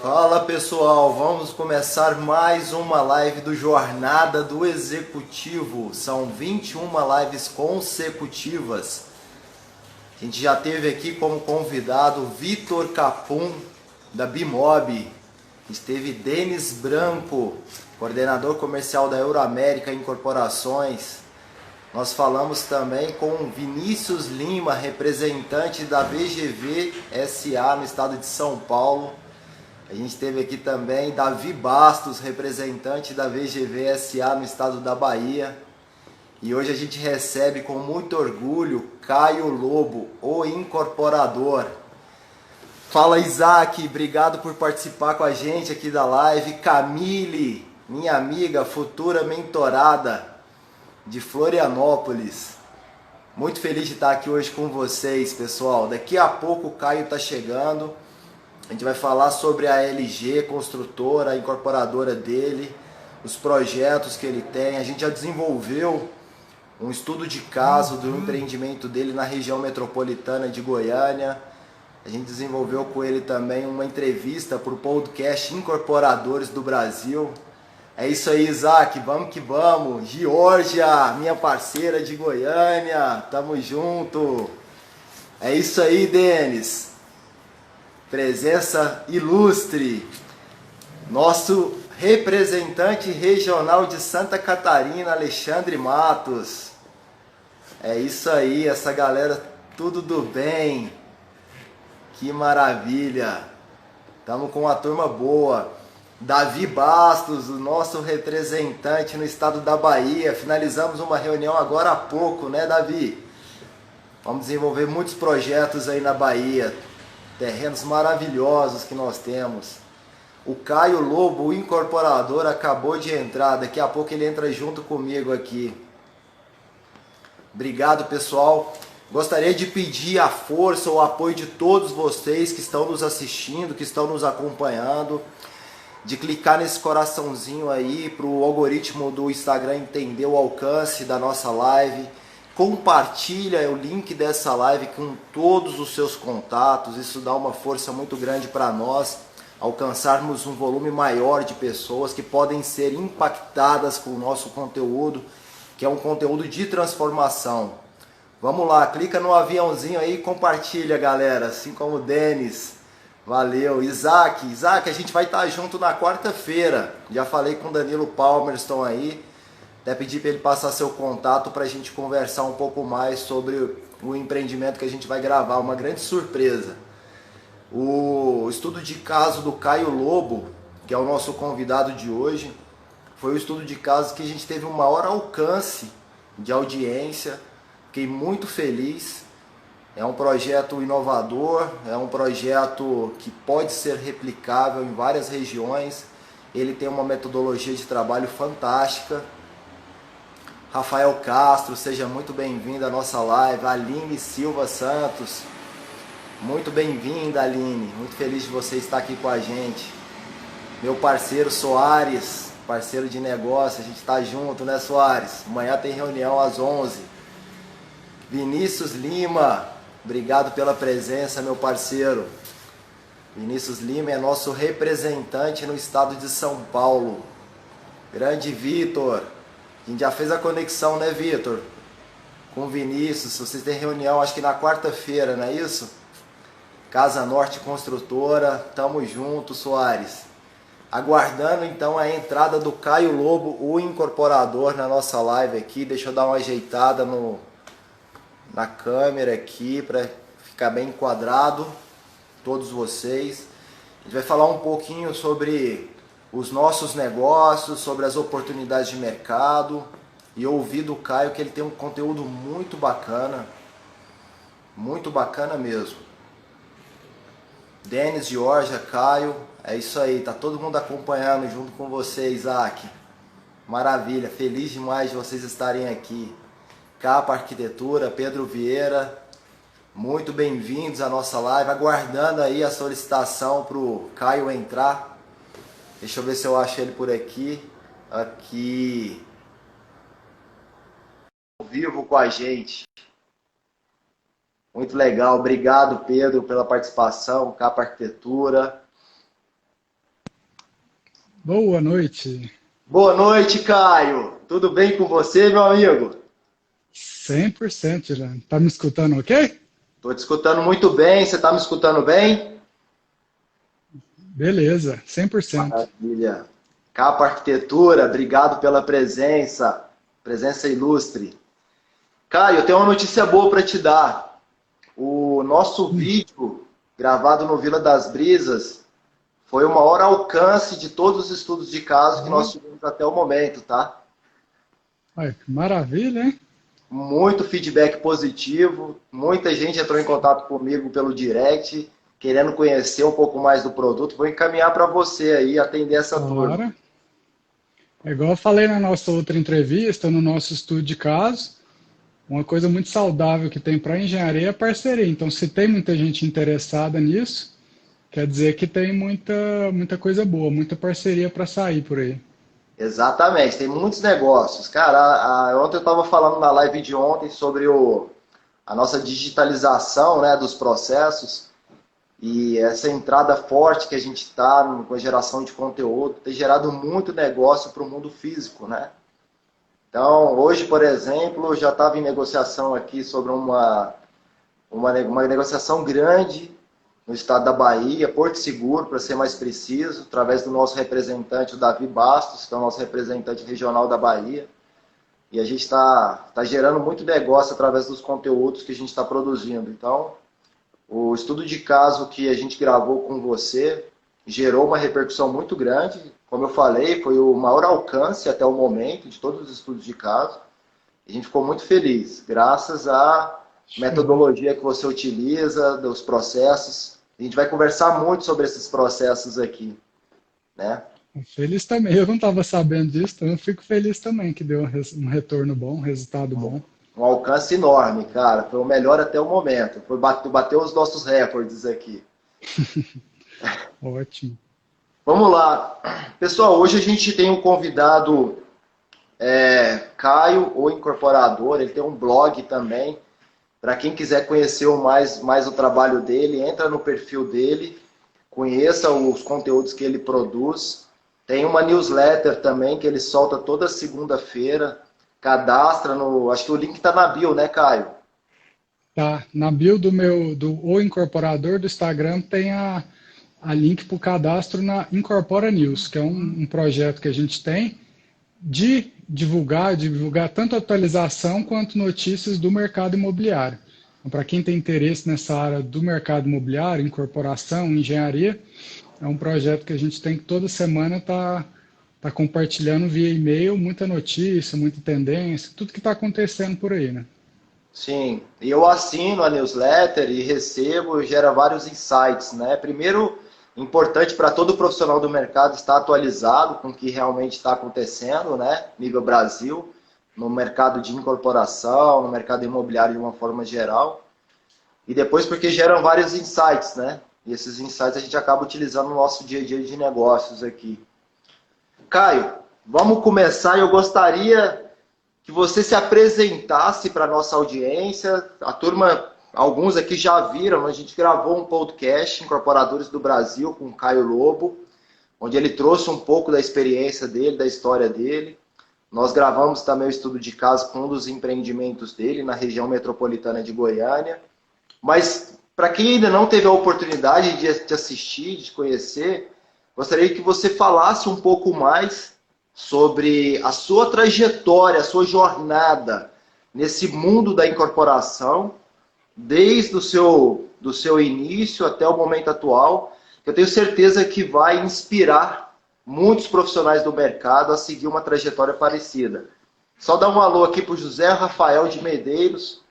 Fala pessoal, vamos começar mais uma live do Jornada do Executivo. São 21 lives consecutivas. A gente já teve aqui como convidado o Vitor Capum, da Bimob. A gente teve Denis Branco, coordenador comercial da Euroamérica Incorporações. Nós falamos também com Vinícius Lima, representante da VGV SA no estado de São Paulo. A gente teve aqui também Davi Bastos, representante da VGV SA no estado da Bahia. E hoje a gente recebe com muito orgulho Caio Lobo, o incorporador. Fala Isaac, obrigado por participar com a gente aqui da live. Camille, minha amiga, futura mentorada de Florianópolis. Muito feliz de estar aqui hoje com vocês, pessoal. Daqui a pouco o Caio está chegando. A gente vai falar sobre a LG Construtora, a incorporadora dele, os projetos que ele tem. A gente já desenvolveu um estudo de caso do empreendimento dele na região metropolitana de Goiânia. A gente desenvolveu com ele também uma entrevista para o podcast Incorporadores do Brasil. É isso aí, Isaac, vamos que vamos. Georgia, minha parceira de Goiânia, tamo junto. É isso aí, Denis. Presença ilustre, nosso representante regional de Santa Catarina, Alexandre Matos. É isso aí, essa galera, tudo do bem. Que maravilha. Estamos com uma turma boa. Davi Bastos, o nosso representante no estado da Bahia. Finalizamos uma reunião agora há pouco, né, Davi? Vamos desenvolver muitos projetos aí na Bahia. Terrenos maravilhosos que nós temos. O Caio Lobo, o incorporador, acabou de entrar. Daqui a pouco ele entra junto comigo aqui. Obrigado, pessoal. Gostaria de pedir a força, o apoio de todos vocês que estão nos assistindo, que estão nos acompanhando, de clicar nesse coraçãozinho aí para o algoritmo do Instagram entender o alcance da nossa live. Compartilha o link dessa live com todos os seus contatos, isso dá uma força muito grande para nós alcançarmos um volume maior de pessoas que podem ser impactadas com o nosso conteúdo, que é um conteúdo de transformação. Vamos lá, clica no aviãozinho aí e compartilha, galera, assim como o Denis. Valeu. Isaac, a gente vai estar junto na quarta-feira, já falei com o Danilo Palmerston aí. Até pedir para ele passar seu contato para a gente conversar um pouco mais sobre o empreendimento que a gente vai gravar, uma grande surpresa. O estudo de caso do Caio Lobo, que é o nosso convidado de hoje, foi o estudo de caso que a gente teve um maior alcance de audiência. Fiquei muito feliz. É um projeto inovador, é um projeto que pode ser replicável em várias regiões. Ele tem uma metodologia de trabalho fantástica. Rafael Castro, seja muito bem-vindo à nossa live. Aline Silva Santos, muito bem-vinda, Aline. Muito feliz de você estar aqui com a gente. Meu parceiro Soares, parceiro de negócio, a gente está junto, né, Soares? Amanhã tem reunião às 11. Vinícius Lima, obrigado pela presença, meu parceiro. Vinícius Lima é nosso representante no estado de São Paulo. Grande Vitor. A gente já fez a conexão, né, Vitor? Com o Vinícius. Vocês têm reunião, acho que na quarta-feira, não é isso? Casa Norte Construtora. Tamo junto, Soares. Aguardando, então, a entrada do Caio Lobo, o incorporador, na nossa live aqui. Deixa eu dar uma ajeitada na câmera aqui, para ficar bem enquadrado. Todos vocês. A gente vai falar um pouquinho sobre os nossos negócios, sobre as oportunidades de mercado, e ouvir do Caio que ele tem um conteúdo muito bacana mesmo. Denis, Georgia, Caio, é isso aí, tá todo mundo acompanhando junto com você, Isaac. Maravilha, feliz demais de vocês estarem aqui. Capa Arquitetura, Pedro Vieira, muito bem-vindos à nossa live, aguardando aí a solicitação pro Caio entrar. Deixa eu ver se eu acho ele por aqui. Aqui. Ao vivo com a gente. Muito legal. Obrigado, Pedro, pela participação. Capa Arquitetura. Boa noite. Boa noite, Caio. Tudo bem com você, meu amigo? 100%, Juliano. Tá me escutando, ok? Tô te escutando muito bem. Você tá me escutando bem? Beleza, 100%. Maravilha. Capa Arquitetura, obrigado pela presença ilustre. Caio, eu tenho uma notícia boa para te dar. O nosso vídeo gravado no Vila das Brisas foi o maior alcance de todos os estudos de caso que nós Ó, tivemos até o momento, tá? olha, que maravilha, hein? Muito feedback positivo, muita gente entrou em contato comigo pelo direct, querendo conhecer um pouco mais do produto. Vou encaminhar para você aí atender essa Da turma. hora. É igual eu falei na nossa outra entrevista, no nosso estudo de caso, uma coisa muito saudável que tem para engenharia é parceria. Então, se tem muita gente interessada nisso, quer dizer que tem muita coisa boa, muita parceria para sair por aí. Exatamente, tem muitos negócios. Cara, ontem eu estava falando na live de ontem sobre a nossa digitalização, né, dos processos e essa entrada forte que a gente está com a geração de conteúdo tem gerado muito negócio para o mundo físico, né? Então, hoje, por exemplo, eu já estava em negociação aqui sobre uma negociação grande no estado da Bahia, Porto Seguro, para ser mais preciso, através do nosso representante, o Davi Bastos, que é o nosso representante regional da Bahia. E a gente está gerando muito negócio através dos conteúdos que a gente está produzindo. Então, o estudo de caso que a gente gravou com você gerou uma repercussão muito grande. Como eu falei, foi o maior alcance até o momento de todos os estudos de caso. A gente ficou muito feliz, graças à Show. metodologia que você utiliza, dos processos. A gente vai conversar muito sobre esses processos aqui, né? Feliz também. Eu não estava sabendo disso, então eu fico feliz também que deu um retorno bom, um resultado bom. Um alcance enorme, cara. Foi o melhor até o momento. Bateu os nossos recordes aqui. Ótimo. Vamos lá. Pessoal, hoje a gente tem um convidado, Caio, o incorporador. Ele tem um blog também. Para quem quiser conhecer mais o trabalho dele, entra no perfil dele, conheça os conteúdos que ele produz. Tem uma newsletter também que ele solta toda segunda-feira. Cadastra no. Acho que o link está na bio, né, Caio? Tá, na bio do O Incorporador do Instagram tem a link para o cadastro na Incorpora News, que é um projeto que a gente tem de divulgar tanto atualização quanto notícias do mercado imobiliário. Então, para quem tem interesse nessa área do mercado imobiliário, incorporação, engenharia, é um projeto que a gente tem que toda semana tá compartilhando via e-mail muita notícia, muita tendência, tudo que está acontecendo por aí, né? Sim, eu assino a newsletter e recebo, gera vários insights, né? Primeiro, importante para todo profissional do mercado estar atualizado com o que realmente está acontecendo, né? Nível Brasil, no mercado de incorporação, no mercado imobiliário de uma forma geral. E depois porque geram vários insights, né? E esses insights a gente acaba utilizando no nosso dia a dia de negócios aqui. Caio, vamos começar. Eu gostaria que você se apresentasse para a nossa audiência. A turma, alguns aqui já viram, a gente gravou um podcast, Incorporadores do Brasil, com o Caio Lobo, onde ele trouxe um pouco da experiência dele, da história dele. Nós gravamos também o estudo de caso com um dos empreendimentos dele, na região metropolitana de Goiânia. Mas, para quem ainda não teve a oportunidade de assistir, de conhecer, gostaria que você falasse um pouco mais sobre a sua trajetória, a sua jornada nesse mundo da incorporação, desde do seu início até o momento atual. Eu tenho certeza que vai inspirar muitos profissionais do mercado a seguir uma trajetória parecida. Só dar um alô aqui para o José Rafael de Medeiros,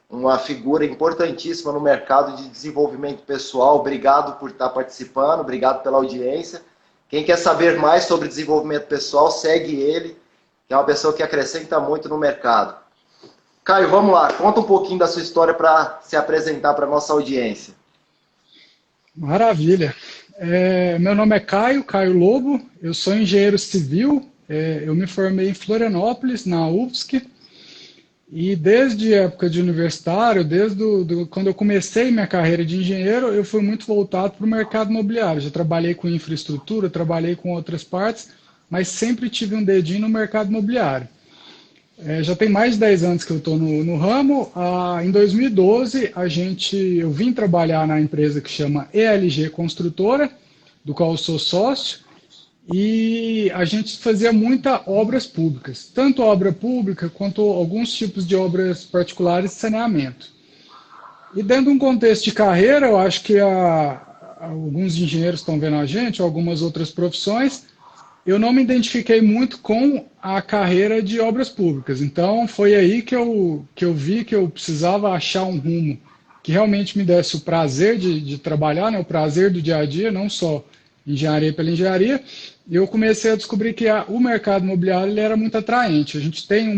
uma figura importantíssima no mercado de desenvolvimento pessoal. Obrigado por estar participando, obrigado pela audiência. Quem quer saber mais sobre desenvolvimento pessoal, segue ele, que é uma pessoa que acrescenta muito no mercado. Caio, vamos lá, conta um pouquinho da sua história para se apresentar para a nossa audiência. Maravilha. Meu nome é Caio Lobo, eu sou engenheiro civil, eu me formei em Florianópolis, na UFSC, E desde a época de universitário, quando eu comecei minha carreira de engenheiro, eu fui muito voltado para o mercado imobiliário. Já trabalhei com infraestrutura, trabalhei com outras partes, mas sempre tive um dedinho no mercado imobiliário. Já tem mais de 10 anos que eu estou no ramo. Em 2012, eu vim trabalhar na empresa que chama ELG Construtora, do qual eu sou sócio, e a gente fazia muitas obras públicas, tanto obra pública quanto alguns tipos de obras particulares de saneamento. E dentro de um contexto de carreira, eu acho que alguns engenheiros estão vendo a gente, algumas outras profissões, eu não me identifiquei muito com a carreira de obras públicas. Então, foi aí que eu vi que eu precisava achar um rumo que realmente me desse o prazer de trabalhar, né, o prazer do dia a dia, não só engenharia pela engenharia. E eu comecei a descobrir que o mercado imobiliário ele era muito atraente. A gente tem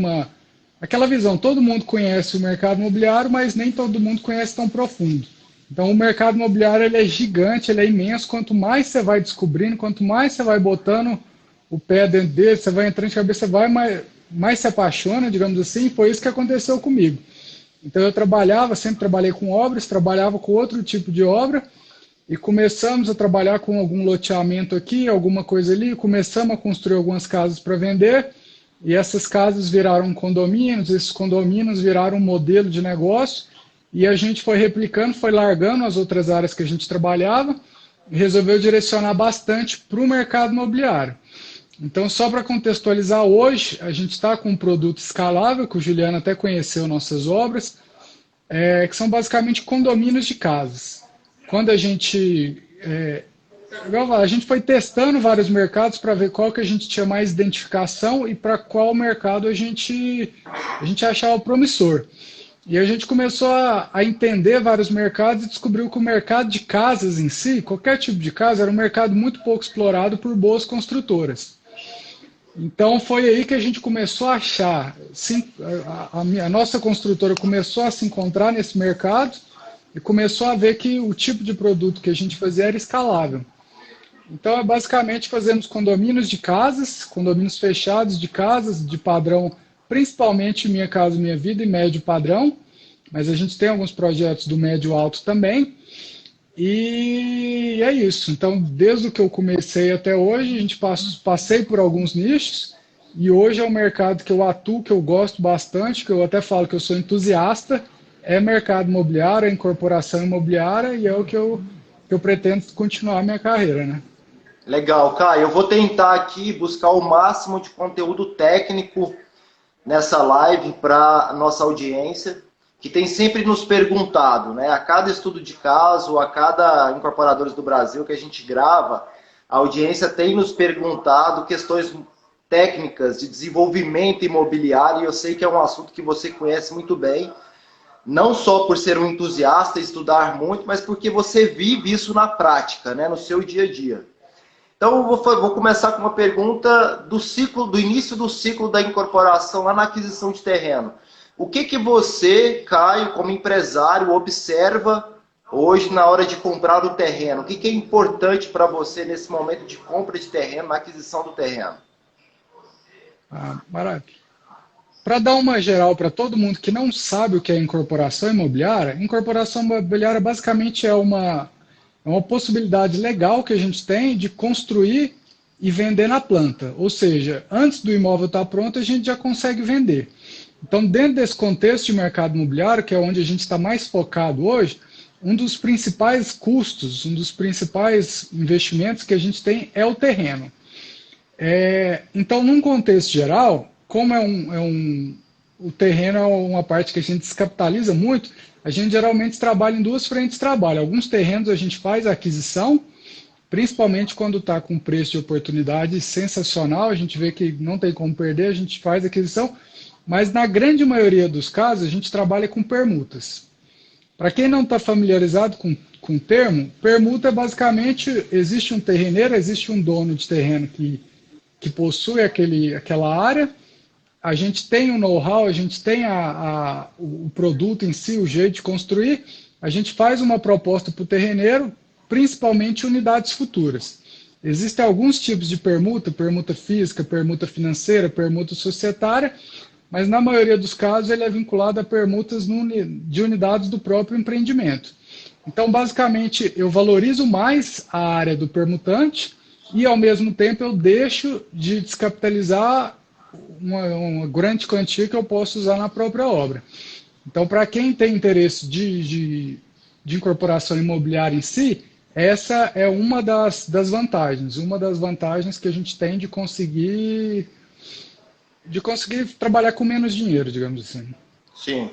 aquela visão, todo mundo conhece o mercado imobiliário, mas nem todo mundo conhece tão profundo. Então, o mercado imobiliário ele é gigante, ele é imenso. Quanto mais você vai descobrindo, quanto mais você vai botando o pé dentro dele, você vai entrando de cabeça, você vai mais se apaixona, digamos assim. Foi isso que aconteceu comigo. Então, eu sempre trabalhei com obras, trabalhava com outro tipo de obra, e começamos a trabalhar com algum loteamento aqui, alguma coisa ali, começamos a construir algumas casas para vender, e essas casas viraram condomínios, esses condomínios viraram um modelo de negócio, e a gente foi replicando, foi largando as outras áreas que a gente trabalhava, e resolveu direcionar bastante para o mercado imobiliário. Então, só para contextualizar, hoje a gente está com um produto escalável, que o Juliano até conheceu nossas obras, que são basicamente condomínios de casas. Quando a gente foi testando vários mercados para ver qual que a gente tinha mais identificação e para qual mercado a gente achava promissor. E a gente começou a entender vários mercados e descobriu que o mercado de casas em si, qualquer tipo de casa, era um mercado muito pouco explorado por boas construtoras. Então foi aí que a gente começou a achar, a nossa construtora começou a se encontrar nesse mercado e começou a ver que o tipo de produto que a gente fazia era escalável. Então, basicamente, fazemos condomínios de casas, condomínios fechados de casas, de padrão, principalmente Minha Casa Minha Vida e médio padrão, mas a gente tem alguns projetos do médio alto também, e é isso. Então, desde o que eu comecei até hoje, a gente passei por alguns nichos, e hoje é um mercado que eu atuo, que eu gosto bastante, que eu até falo que eu sou entusiasta, é mercado imobiliário, é incorporação imobiliária, e é o que eu pretendo continuar a minha carreira, né? Legal, Caio. Eu vou tentar aqui buscar o máximo de conteúdo técnico nessa live para nossa audiência, que tem sempre nos perguntado, né? A cada estudo de caso, a cada Incorporadores do Brasil que a gente grava, a audiência tem nos perguntado questões técnicas de desenvolvimento imobiliário, e eu sei que é um assunto que você conhece muito bem, não só por ser um entusiasta e estudar muito, mas porque você vive isso na prática, né? No seu dia a dia. Então, eu vou começar com uma pergunta do início do ciclo da incorporação lá na aquisição de terreno. O que você, Caio, como empresário, observa hoje na hora de comprar o terreno? O que é importante para você nesse momento de compra de terreno, na aquisição do terreno? Maravilha. Para dar uma geral para todo mundo que não sabe o que é incorporação imobiliária basicamente é uma possibilidade legal que a gente tem de construir e vender na planta. Ou seja, antes do imóvel estar pronto, a gente já consegue vender. Então, dentro desse contexto de mercado imobiliário, que é onde a gente está mais focado hoje, um dos principais custos, um dos principais investimentos que a gente tem é o terreno. Então, num contexto geral, como o terreno é uma parte que a gente descapitaliza muito, a gente geralmente trabalha em duas frentes de trabalho. Alguns terrenos a gente faz a aquisição, principalmente quando está com preço de oportunidade sensacional, a gente vê que não tem como perder, a gente faz a aquisição, mas na grande maioria dos casos a gente trabalha com permutas. Para quem não está familiarizado com o termo, permuta é basicamente, existe um terreneiro, existe um dono de terreno que possui aquela área, a gente tem o know-how, a gente tem o produto em si, o jeito de construir, a gente faz uma proposta para o terreneiro, principalmente unidades futuras. Existem alguns tipos de permuta, permuta física, permuta financeira, permuta societária, mas na maioria dos casos ele é vinculado a permutas de unidades do próprio empreendimento. Então, basicamente, eu valorizo mais a área do permutante e, ao mesmo tempo, eu deixo de descapitalizar uma grande quantia que eu posso usar na própria obra. Então, para quem tem interesse de incorporação imobiliária em si, essa é uma das vantagens que a gente tem de conseguir trabalhar com menos dinheiro, digamos assim. Sim.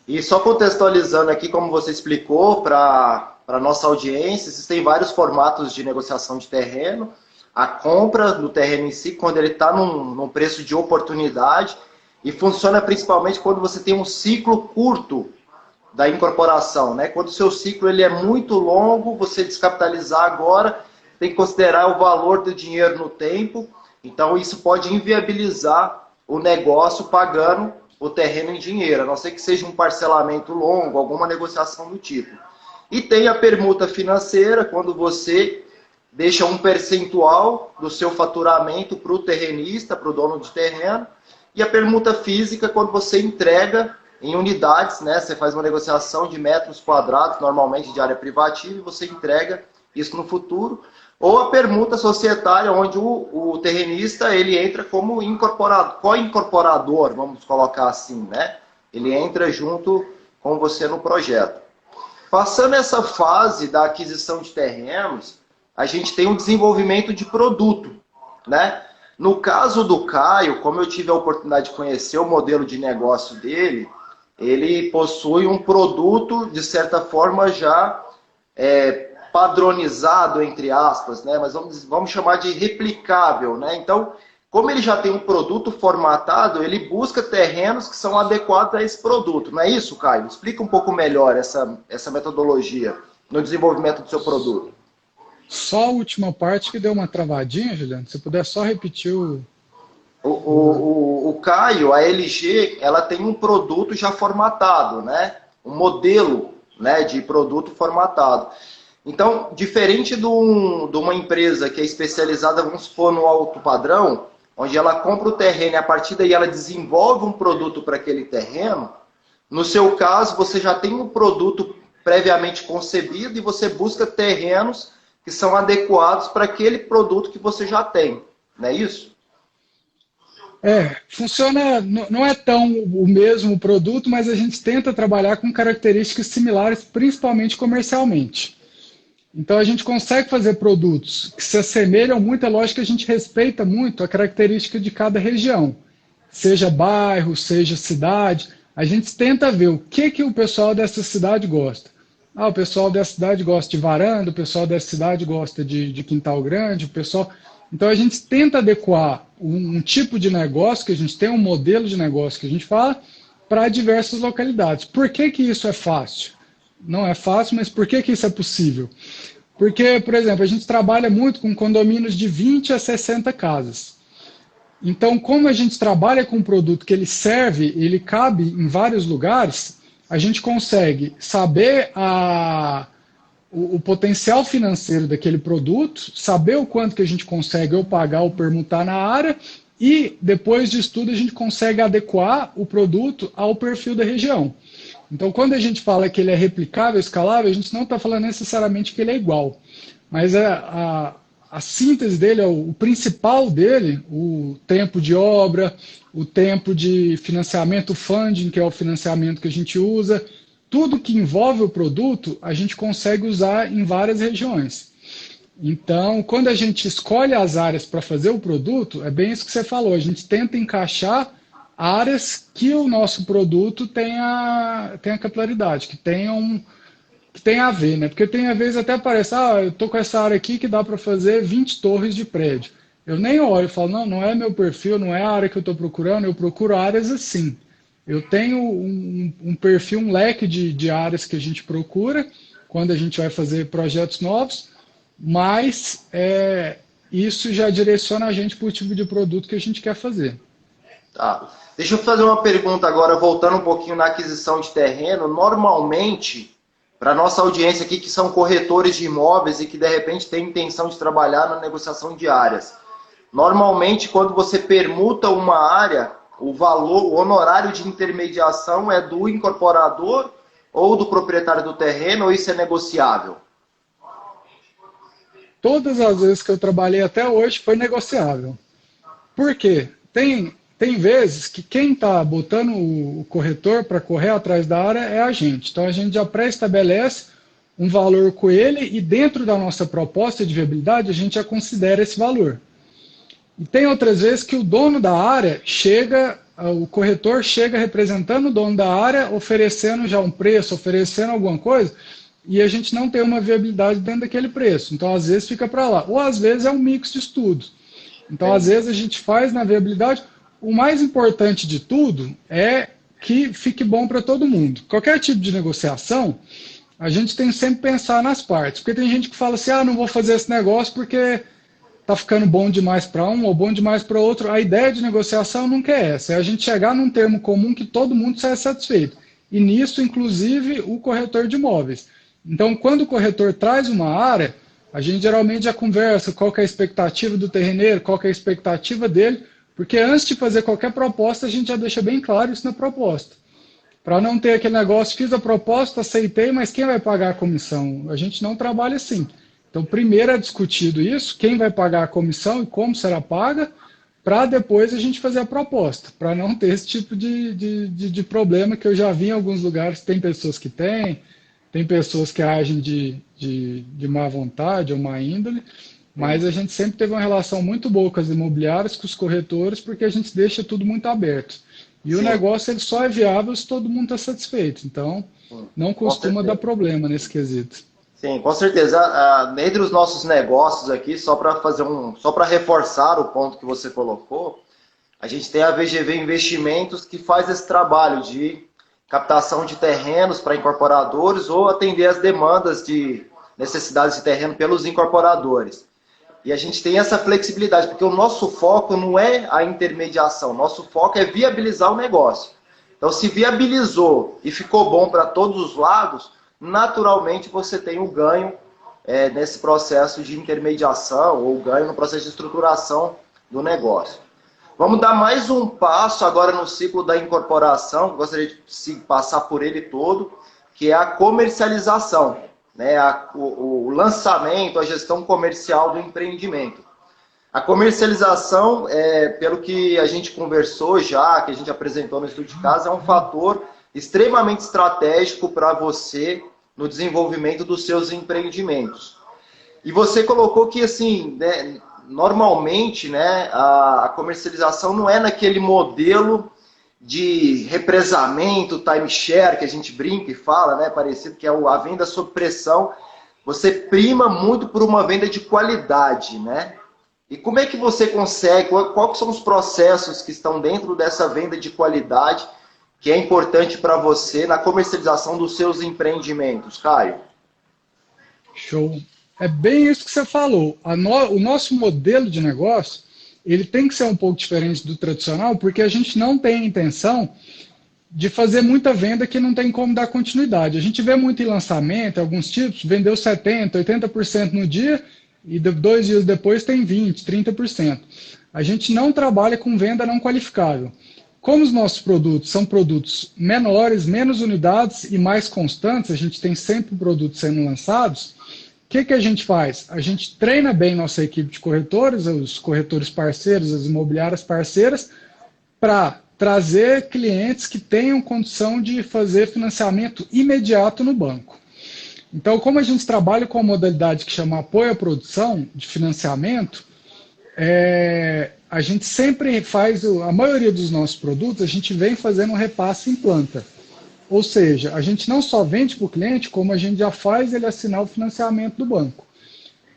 E só contextualizando aqui, como você explicou para a nossa audiência, existem vários formatos de negociação de terreno. A compra do terreno em si, quando ele está num preço de oportunidade, e funciona principalmente quando você tem um ciclo curto da incorporação, né? Quando o seu ciclo ele é muito longo, você descapitalizar agora, tem que considerar o valor do dinheiro no tempo, então isso pode inviabilizar o negócio pagando o terreno em dinheiro, a não ser que seja um parcelamento longo, alguma negociação do tipo. E tem a permuta financeira, quando você deixa um percentual do seu faturamento para o terrenista, para o dono de terreno, e a permuta física, quando você entrega em unidades, né? Você faz uma negociação de metros quadrados, normalmente de área privativa, e você entrega isso no futuro. Ou a permuta societária, onde o terrenista ele entra como co-incorporador, vamos colocar assim, né? Ele entra junto com você no projeto. Passando essa fase da aquisição de terrenos, a gente tem um desenvolvimento de produto, né? No caso do Caio, como eu tive a oportunidade de conhecer o modelo de negócio dele, ele possui um produto, de certa forma, já padronizado, entre aspas, né? Mas vamos chamar de replicável, né? Então, como ele já tem um produto formatado, ele busca terrenos que são adequados a esse produto. Não é isso, Caio? Explica um pouco melhor essa metodologia no desenvolvimento do seu produto. Só a última parte que deu uma travadinha, Juliano. Se puder só repetir o Caio, a LG, ela tem um produto já formatado, né? Um modelo, né, de produto formatado. Então, diferente de uma empresa que é especializada, vamos supor, no alto padrão, onde ela compra o terreno e a partir daí ela desenvolve um produto para aquele terreno, no seu caso, você já tem um produto previamente concebido e você busca terrenos que são adequados para aquele produto que você já tem, não é isso? Funciona, não é tão o mesmo produto, mas a gente tenta trabalhar com características similares, principalmente comercialmente. Então a gente consegue fazer produtos que se assemelham muito, é lógico que a gente respeita muito a característica de cada região, seja bairro, seja cidade, a gente tenta ver o que o pessoal dessa cidade gosta. O pessoal dessa cidade gosta de varanda, o pessoal dessa cidade gosta de quintal grande, o pessoal... Então a gente tenta adequar um tipo de negócio, que a gente tem um modelo de negócio que a gente fala, para diversas localidades. Por que isso é fácil? Não é fácil, mas por que isso é possível? Porque, por exemplo, a gente trabalha muito com condomínios de 20 a 60 casas. Então, como a gente trabalha com um produto que ele serve, ele cabe em vários lugares, a gente consegue saber o potencial financeiro daquele produto, saber o quanto que a gente consegue ou pagar ou permutar na área, e depois disso tudo a gente consegue adequar o produto ao perfil da região. Então, quando a gente fala que ele é replicável, escalável, a gente não está falando necessariamente que ele é igual. Mas a síntese dele, o principal dele, o tempo de obra, o tempo de financiamento, o funding, que é o financiamento que a gente usa, tudo que envolve o produto, a gente consegue usar em várias regiões. Então, quando a gente escolhe as áreas para fazer o produto, é bem isso que você falou, a gente tenta encaixar áreas que o nosso produto tenha capilaridade, que tenha a ver, né? Porque tem, às vezes, até parece, eu estou com essa área aqui que dá para fazer 20 torres de prédio. Eu nem olho, falo, não é meu perfil, não é a área que eu estou procurando, eu procuro áreas assim. Eu tenho um perfil, um leque de áreas que a gente procura quando a gente vai fazer projetos novos, mas isso já direciona a gente para o tipo de produto que a gente quer fazer. Tá. Deixa eu fazer uma pergunta agora, voltando um pouquinho na aquisição de terreno. Normalmente, para a nossa audiência aqui, que são corretores de imóveis e que de repente tem intenção de trabalhar na negociação de áreas. Normalmente, quando você permuta uma área, o valor, o honorário de intermediação é do incorporador ou do proprietário do terreno, ou isso é negociável? Todas as vezes que eu trabalhei até hoje foi negociável. Por quê? Tem vezes que quem está botando o corretor para correr atrás da área é a gente. Então a gente já pré-estabelece um valor com ele e dentro da nossa proposta de viabilidade a gente já considera esse valor. E tem outras vezes que o dono da área chega, o corretor chega representando o dono da área, oferecendo já um preço, oferecendo alguma coisa, e a gente não tem uma viabilidade dentro daquele preço. Então às vezes fica para lá. Ou às vezes é um mix de estudos. Então, às vezes, a gente faz na viabilidade. O mais importante de tudo é que fique bom para todo mundo. Qualquer tipo de negociação, a gente tem que sempre pensar nas partes. Porque tem gente que fala assim, não vou fazer esse negócio porque está ficando bom demais para um ou bom demais para outro. A ideia de negociação nunca é essa. É a gente chegar num termo comum que todo mundo saia satisfeito. E nisso, inclusive, o corretor de imóveis. Então, quando o corretor traz uma área, a gente geralmente já conversa qual que é a expectativa do terreneiro, qual que é a expectativa dele, porque antes de fazer qualquer proposta, a gente já deixa bem claro isso na proposta. Para não ter aquele negócio, fiz a proposta, aceitei, mas quem vai pagar a comissão? A gente não trabalha assim. Então, primeiro é discutido isso, quem vai pagar a comissão e como será paga, para depois a gente fazer a proposta, para não ter esse tipo de problema que eu já vi em alguns lugares. Tem pessoas que têm, tem pessoas que agem de má vontade ou má índole, mas a gente sempre teve uma relação muito boa com as imobiliárias, com os corretores, porque a gente deixa tudo muito aberto. E Sim. O negócio ele só é viável se todo mundo está satisfeito. Então, não costuma dar problema nesse quesito. Sim, com certeza. Entre os nossos negócios aqui, só para reforçar o ponto que você colocou, a gente tem a VGV Investimentos que faz esse trabalho de captação de terrenos para incorporadores ou atender as demandas de necessidades de terreno pelos incorporadores. E a gente tem essa flexibilidade, porque o nosso foco não é a intermediação, nosso foco é viabilizar o negócio. Então, se viabilizou e ficou bom para todos os lados, naturalmente você tem o ganho nesse processo de intermediação ou ganho no processo de estruturação do negócio. Vamos dar mais um passo agora no ciclo da incorporação, que gostaria de passar por ele todo, que é a comercialização, né? O lançamento, a gestão comercial do empreendimento. A comercialização, pelo que a gente conversou já, que a gente apresentou no estudo de caso, é um fator extremamente estratégico para você no desenvolvimento dos seus empreendimentos. E você colocou que, assim, né, normalmente, né, a comercialização não é naquele modelo de represamento, timeshare, que a gente brinca e fala, né, parecido, que é a venda sob pressão. Você prima muito por uma venda de qualidade, né? E como é que você consegue, quais são os processos que estão dentro dessa venda de qualidade que é importante para você na comercialização dos seus empreendimentos, Caio? Show. É bem isso que você falou. O nosso modelo de negócio, ele tem que ser um pouco diferente do tradicional, porque a gente não tem a intenção de fazer muita venda que não tem como dar continuidade. A gente vê muito em lançamento, alguns tipos, vendeu 70%, 80% no dia, e 2 dias depois tem 20%, 30%. A gente não trabalha com venda não qualificável. Como os nossos produtos são produtos menores, menos unidades e mais constantes, a gente tem sempre produtos sendo lançados, o que a gente faz? A gente treina bem nossa equipe de corretores, os corretores parceiros, as imobiliárias parceiras, para trazer clientes que tenham condição de fazer financiamento imediato no banco. Então, como a gente trabalha com a modalidade que chama apoio à produção de financiamento, a gente sempre faz, a maioria dos nossos produtos, a gente vem fazendo um repasse em planta. Ou seja, a gente não só vende para o cliente, como a gente já faz ele assinar o financiamento do banco.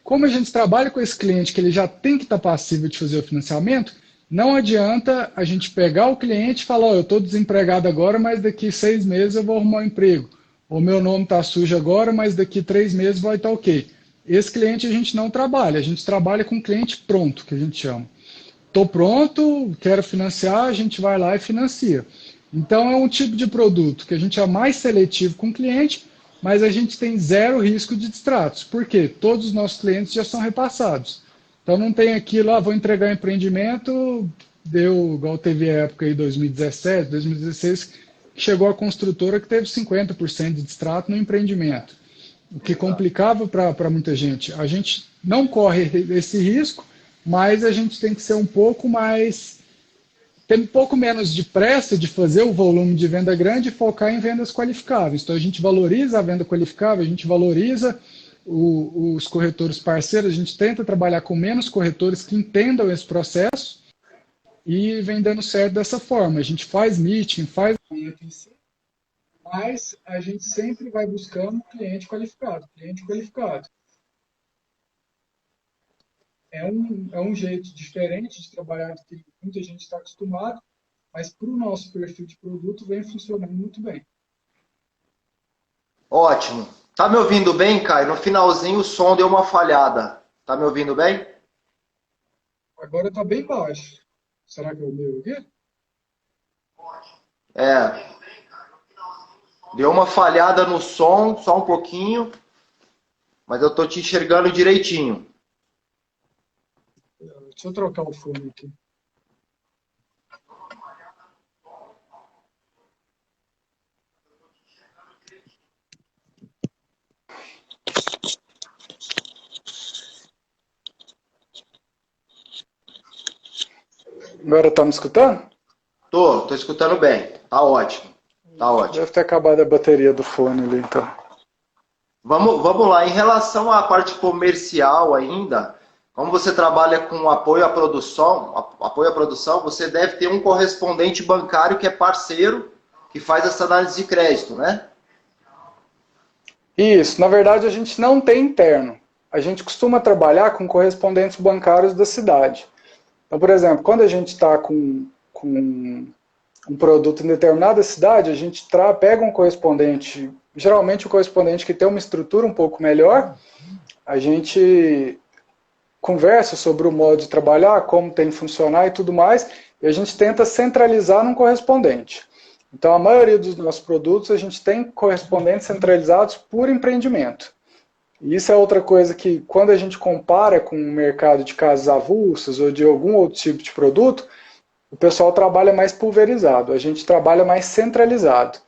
Como a gente trabalha com esse cliente que ele já tem que estar passível de fazer o financiamento, não adianta a gente pegar o cliente e falar, eu estou desempregado agora, mas daqui 6 meses eu vou arrumar um emprego. Ou meu nome está sujo agora, mas daqui 3 meses vai estar ok. Esse cliente a gente não trabalha, a gente trabalha com cliente pronto, que a gente chama. Estou pronto, quero financiar, a gente vai lá e financia. Então é um tipo de produto que a gente é mais seletivo com o cliente, mas a gente tem zero risco de distratos. Por quê? Todos os nossos clientes já são repassados. Então não tem aquilo, vou entregar empreendimento, deu, igual teve a época aí 2017, 2016, que chegou a construtora que teve 50% de distrato no empreendimento, o que complicava para muita gente. A gente não corre esse risco, mas a gente tem que ser um pouco mais, tem um pouco menos de pressa de fazer o volume de venda grande e focar em vendas qualificáveis. Então a gente valoriza a venda qualificável, a gente valoriza os corretores parceiros, a gente tenta trabalhar com menos corretores que entendam esse processo e vem dando certo dessa forma. A gente faz meeting, faz mas a gente sempre vai buscando cliente qualificado, cliente qualificado. É um jeito diferente de trabalhar do que muita gente está acostumado, mas para o nosso perfil de produto vem funcionando muito bem. Ótimo. Tá me ouvindo bem, Caio? No finalzinho o som deu uma falhada. Tá me ouvindo bem? Agora está bem baixo. Será que é o meu aqui? É. Deu uma falhada no som, só um pouquinho. Mas eu tô te enxergando direitinho. Deixa eu trocar o fone aqui. Agora tá me escutando? Tô escutando bem. Tá ótimo. Tá ótimo. Deve ter acabado a bateria do fone ali, então. Vamos lá. Em relação à parte comercial ainda, como você trabalha com apoio à produção, você deve ter um correspondente bancário que é parceiro, que faz essa análise de crédito, né? Isso, na verdade a gente não tem interno. A gente costuma trabalhar com correspondentes bancários da cidade. Então, por exemplo, quando a gente está com um produto em determinada cidade, a gente pega um correspondente, geralmente o correspondente que tem uma estrutura um pouco melhor, a gente conversa sobre o modo de trabalhar, como tem que funcionar e tudo mais, e a gente tenta centralizar num correspondente. Então, a maioria dos nossos produtos, a gente tem correspondentes centralizados por empreendimento. E isso é outra coisa que, quando a gente compara com o mercado de casas avulsas ou de algum outro tipo de produto, o pessoal trabalha mais pulverizado, a gente trabalha mais centralizado.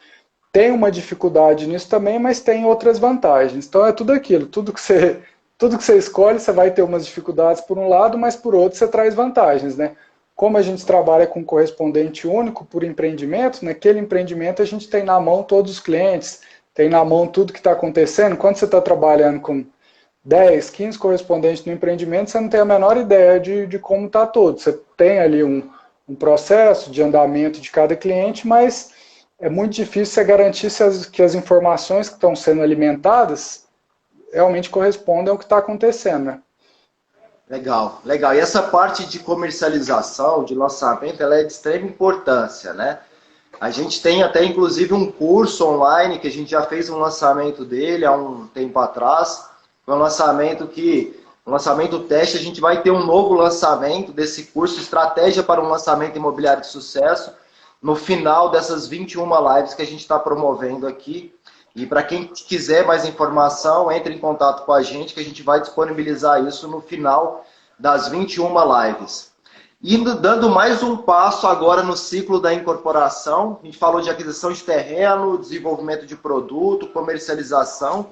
Tem uma dificuldade nisso também, mas tem outras vantagens. Então é tudo aquilo, tudo que você escolhe, você vai ter umas dificuldades por um lado, mas por outro você traz vantagens, né? Como a gente trabalha com correspondente único por empreendimento, naquele empreendimento a gente tem na mão todos os clientes, tem na mão tudo que está acontecendo. Quando você está trabalhando com 10, 15 correspondentes no empreendimento, você não tem a menor ideia de como está todo. Você tem ali um processo de andamento de cada cliente, mas é muito difícil você garantir que as informações que estão sendo alimentadas realmente correspondem ao que está acontecendo, né? Legal, legal. E essa parte de comercialização, de lançamento, ela é de extrema importância, né? A gente tem até, inclusive, um curso online que a gente já fez um lançamento dele há um tempo atrás. Foi um lançamento teste. A gente vai ter um novo lançamento desse curso, Estratégia para um Lançamento Imobiliário de Sucesso, no final dessas 21 lives que a gente está promovendo aqui. E para quem quiser mais informação, entre em contato com a gente, que a gente vai disponibilizar isso no final das 21 lives. Indo, dando mais um passo agora no ciclo da incorporação, a gente falou de aquisição de terreno, desenvolvimento de produto, comercialização.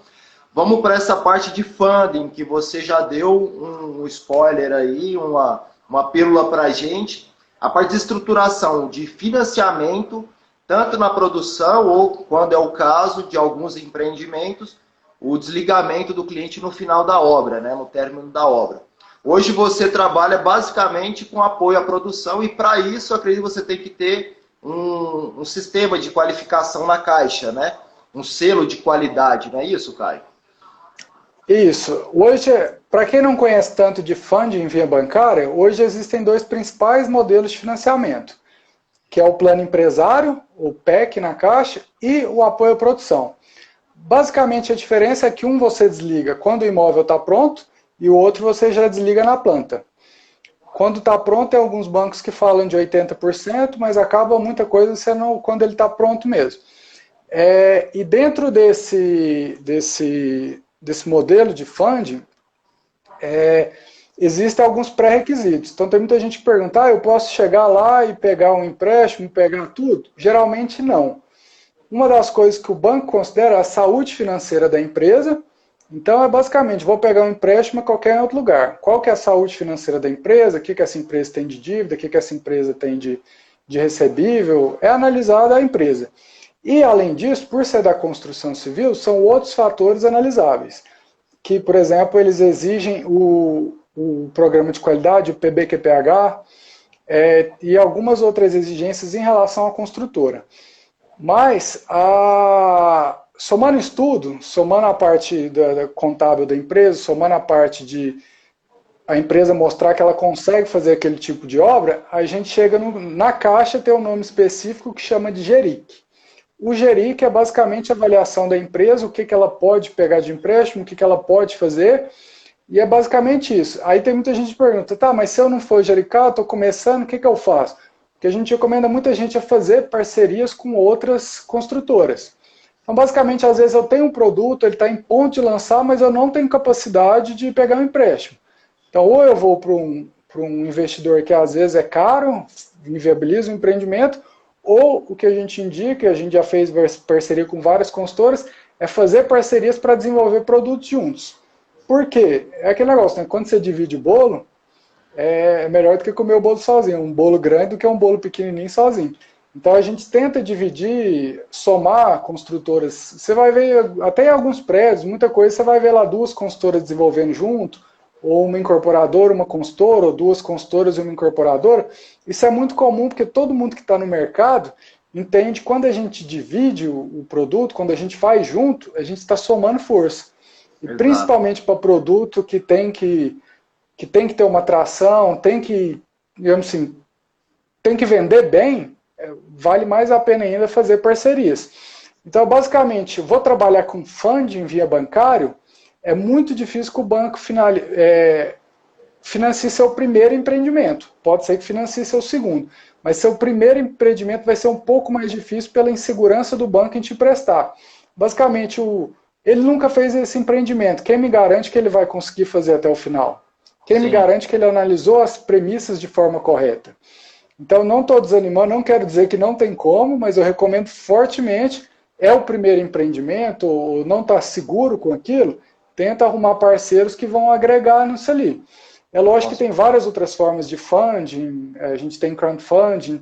Vamos para essa parte de funding, que você já deu um spoiler aí, uma pílula para a gente. A parte de estruturação, de financiamento, tanto na produção ou, quando é o caso de alguns empreendimentos, o desligamento do cliente no final da obra, né, no término da obra. Hoje você trabalha basicamente com apoio à produção e para isso, eu acredito que você tem que ter um sistema de qualificação na Caixa, né? Um selo de qualidade, não é isso, Caio? Isso. Hoje, para quem não conhece tanto de funding via bancária, hoje existem dois principais modelos de financiamento, que é o plano empresário, o PEC na Caixa, e o apoio à produção. Basicamente, a diferença é que um você desliga quando o imóvel está pronto e o outro você já desliga na planta. Quando está pronto, tem alguns bancos que falam de 80%, mas acaba muita coisa sendo quando ele está pronto mesmo. E dentro desse modelo de funding, existem alguns pré-requisitos. Então tem muita gente que pergunta, eu posso chegar lá e pegar um empréstimo, pegar tudo? Geralmente não. Uma das coisas que o banco considera é a saúde financeira da empresa. Então é basicamente, vou pegar um empréstimo a qualquer outro lugar. Qual que é a saúde financeira da empresa? O que essa empresa tem de dívida? O que essa empresa tem de recebível? É analisada a empresa. E além disso, por ser da construção civil, são outros fatores analisáveis. Que, por exemplo, eles exigem o programa de qualidade, o PBQPH, e algumas outras exigências em relação à construtora. Mas, somando isso tudo, somando a parte da contábil da empresa, somando a parte de a empresa mostrar que ela consegue fazer aquele tipo de obra, a gente chega na caixa, tem um nome específico que chama de GERIC. O GERIC é basicamente a avaliação da empresa, o que ela pode pegar de empréstimo, o que ela pode fazer, e é basicamente isso. Aí tem muita gente que pergunta, tá, mas se eu não for GERICado, estou começando, o que eu faço? Porque a gente recomenda muita gente a fazer parcerias com outras construtoras. Então, basicamente, às vezes eu tenho um produto, ele está em ponto de lançar, mas eu não tenho capacidade de pegar um empréstimo. Então, ou eu vou para um investidor que às vezes é caro, inviabiliza o empreendimento, ou o que a gente indica, a gente já fez parceria com várias consultoras, é fazer parcerias para desenvolver produtos juntos. Por quê? É aquele negócio, né? Quando você divide o bolo, é melhor do que comer o bolo sozinho. Um bolo grande do que um bolo pequenininho sozinho. Então a gente tenta dividir, somar construtoras. Você vai ver, até em alguns prédios, muita coisa, você vai ver lá duas consultoras desenvolvendo junto, ou uma incorporadora, uma consultora, ou duas consultoras e uma incorporadora. Isso é muito comum, porque todo mundo que está no mercado entende que quando a gente divide o produto, quando a gente faz junto, a gente está somando força. E exato, principalmente para produto que tem que ter uma atração, tem que, digamos assim, tem que vender bem, vale mais a pena ainda fazer parcerias. Então, basicamente, vou trabalhar com funding via bancário, é muito difícil que o banco financie seu primeiro empreendimento. Pode ser que financie seu segundo, mas seu primeiro empreendimento vai ser um pouco mais difícil pela insegurança do banco em te prestar. Basicamente, ele nunca fez esse empreendimento. Quem me garante que ele vai conseguir fazer até o final? Quem me garante que ele analisou as premissas de forma correta? Então, não estou desanimando, não quero dizer que não tem como, mas eu recomendo fortemente, é o primeiro empreendimento, ou não está seguro com aquilo, tenta arrumar parceiros que vão agregar nisso ali. É lógico que tem várias outras formas de funding, a gente tem crowdfunding,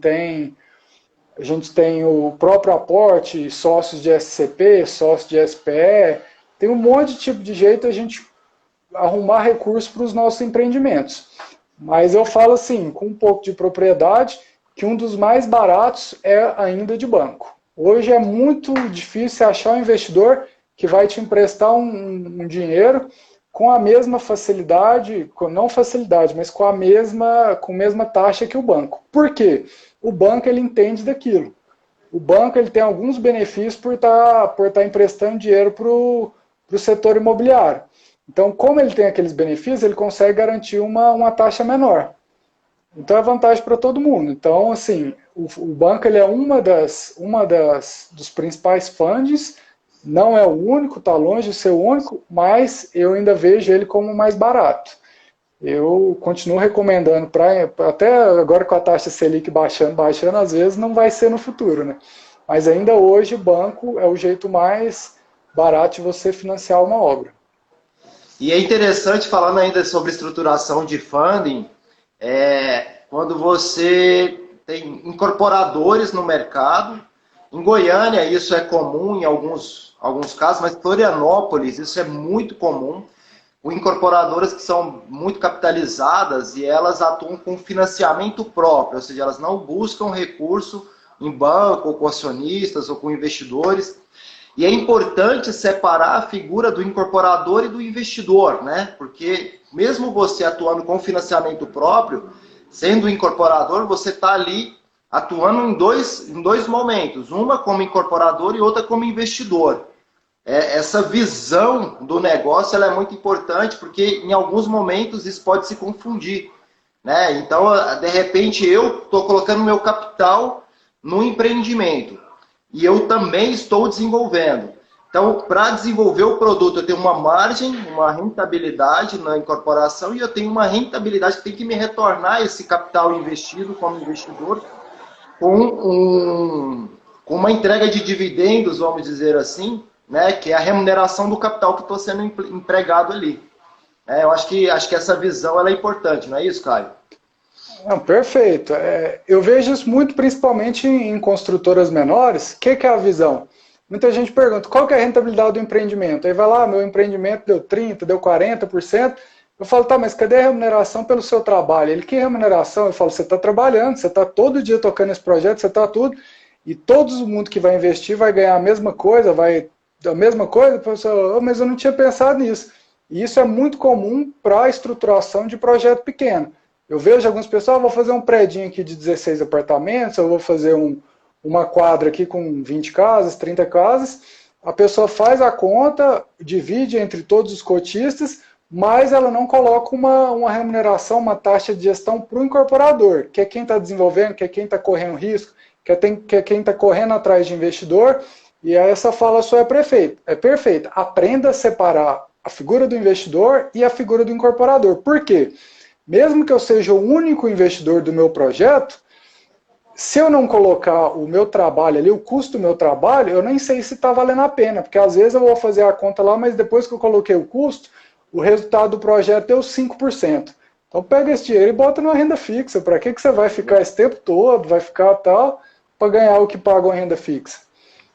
a gente tem o próprio aporte, sócios de SCP, sócios de SPE, tem um monte de tipo de jeito a gente arrumar recursos para os nossos empreendimentos. Mas eu falo assim, com um pouco de propriedade, que um dos mais baratos é ainda de banco. Hoje é muito difícil achar um investidor que vai te emprestar um dinheiro com a mesma facilidade, não facilidade, mas com a mesma taxa que o banco. Por quê? O banco ele entende daquilo. O banco ele tem alguns benefícios por estar emprestando dinheiro para o setor imobiliário. Então, como ele tem aqueles benefícios, ele consegue garantir uma taxa menor. Então, é vantagem para todo mundo. Então, assim, o banco ele é dos principais funds, não é o único, está longe de ser o único, mas eu ainda vejo ele como mais barato. Eu continuo recomendando, até agora com a taxa Selic baixando, às vezes não vai ser no futuro, né? Mas ainda hoje o banco é o jeito mais barato de você financiar uma obra. E é interessante, falando ainda sobre estruturação de funding, quando você tem incorporadores no mercado. Em Goiânia isso é comum em alguns casos, mas em Florianópolis isso é muito comum. Com incorporadoras que são muito capitalizadas e elas atuam com financiamento próprio, ou seja, elas não buscam recurso em banco, ou com acionistas, ou com investidores. E é importante separar a figura do incorporador e do investidor, né? Porque mesmo você atuando com financiamento próprio, sendo incorporador, você está ali atuando em dois momentos, uma como incorporador e outra como investidor. Essa visão do negócio ela é muito importante, porque em alguns momentos isso pode se confundir, né? Então, de repente, eu estou colocando meu capital no empreendimento e eu também estou desenvolvendo. Então, para desenvolver o produto, eu tenho uma margem, uma rentabilidade na incorporação e eu tenho uma rentabilidade que tem que me retornar esse capital investido como investidor com uma entrega de dividendos, vamos dizer assim, né, que é a remuneração do capital que estou sendo empregado ali. Eu acho que essa visão ela é importante, não é isso, Caio? Não, perfeito. Eu vejo isso muito principalmente em construtoras menores. O que é a visão? Muita gente pergunta, qual que é a rentabilidade do empreendimento? Aí vai lá, meu empreendimento deu 30%, deu 40%. Eu falo, tá, mas cadê a remuneração pelo seu trabalho? Ele, que remuneração? Eu falo, você está trabalhando, você está todo dia tocando esse projeto, você está tudo, e todo mundo que vai investir vai ganhar a mesma coisa, professor, mas eu não tinha pensado nisso. E isso é muito comum para a estruturação de projeto pequeno. Eu vejo algumas pessoas, vou fazer um predinho aqui de 16 apartamentos, eu vou fazer uma quadra aqui com 20 casas, 30 casas, a pessoa faz a conta, divide entre todos os cotistas, mas ela não coloca uma remuneração, uma taxa de gestão para o incorporador, que é quem está desenvolvendo, que é quem está correndo risco, que é quem está correndo atrás de investidor, e aí essa fala sua é perfeita. Aprenda a separar a figura do investidor e a figura do incorporador. Por quê? Mesmo que eu seja o único investidor do meu projeto, se eu não colocar o meu trabalho ali, o custo do meu trabalho, eu nem sei se está valendo a pena, porque às vezes eu vou fazer a conta lá, mas depois que eu coloquei o custo, o resultado do projeto deu 5%. Então pega esse dinheiro e bota numa renda fixa. Para que você vai ficar esse tempo todo, vai ficar tal, para ganhar o que paga uma renda fixa?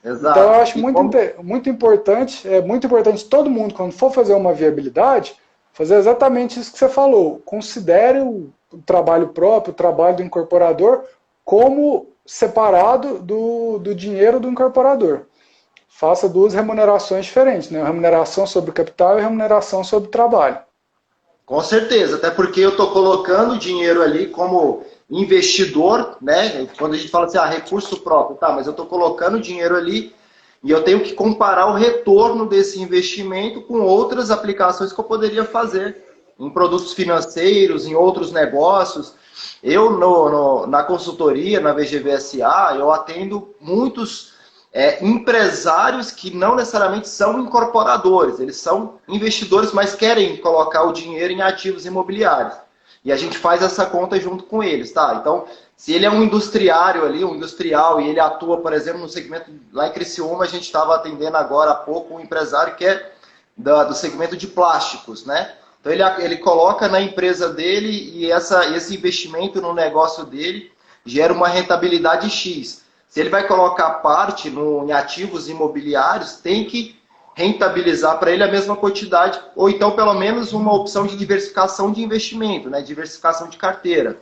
Exato. Então eu acho muito importante todo mundo, quando for fazer uma viabilidade, fazer exatamente isso que você falou. Considere o trabalho próprio, o trabalho do incorporador, como separado do dinheiro do incorporador. Faça duas remunerações diferentes, né? Remuneração sobre o capital e remuneração sobre o trabalho. Com certeza, até porque eu estou colocando dinheiro ali como investidor, né? Quando a gente fala assim, recurso próprio, tá, mas eu estou colocando dinheiro ali e eu tenho que comparar o retorno desse investimento com outras aplicações que eu poderia fazer em produtos financeiros, em outros negócios. Eu, na consultoria, na VGVSA, eu atendo muitos empresários que não necessariamente são incorporadores, eles são investidores, mas querem colocar o dinheiro em ativos imobiliários. E a gente faz essa conta junto com eles, tá? Então, se ele é um industriário ali, um industrial, e ele atua, por exemplo, no segmento, lá em Criciúma, a gente estava atendendo agora há pouco um empresário que é do segmento de plásticos, né? Então ele coloca na empresa dele e esse investimento no negócio dele gera uma rentabilidade X. Se ele vai colocar parte em ativos imobiliários, tem que rentabilizar para ele a mesma quantidade, ou então pelo menos uma opção de diversificação de investimento, né? Diversificação de carteira.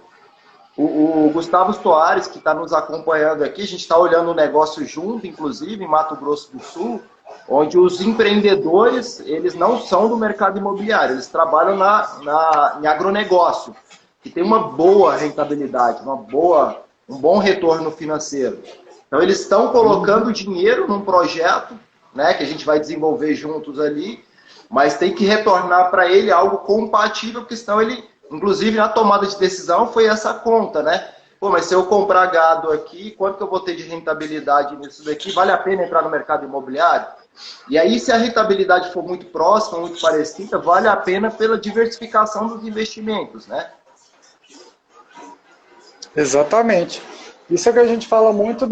O Gustavo Soares, que está nos acompanhando aqui, a gente está olhando o negócio junto, inclusive, em Mato Grosso do Sul, onde os empreendedores, eles não são do mercado imobiliário, eles trabalham em agronegócio, que tem uma boa rentabilidade, um bom retorno financeiro. Então, eles estão colocando dinheiro num projeto, né, que a gente vai desenvolver juntos ali, mas tem que retornar para ele algo compatível, porque senão ele, inclusive na tomada de decisão, foi essa conta, né? Pô, mas se eu comprar gado aqui, quanto que eu vou ter de rentabilidade nisso daqui? Vale a pena entrar no mercado imobiliário? E aí, se a rentabilidade for muito próxima, muito parecida, vale a pena pela diversificação dos investimentos, né? Exatamente. Isso é que a gente fala muito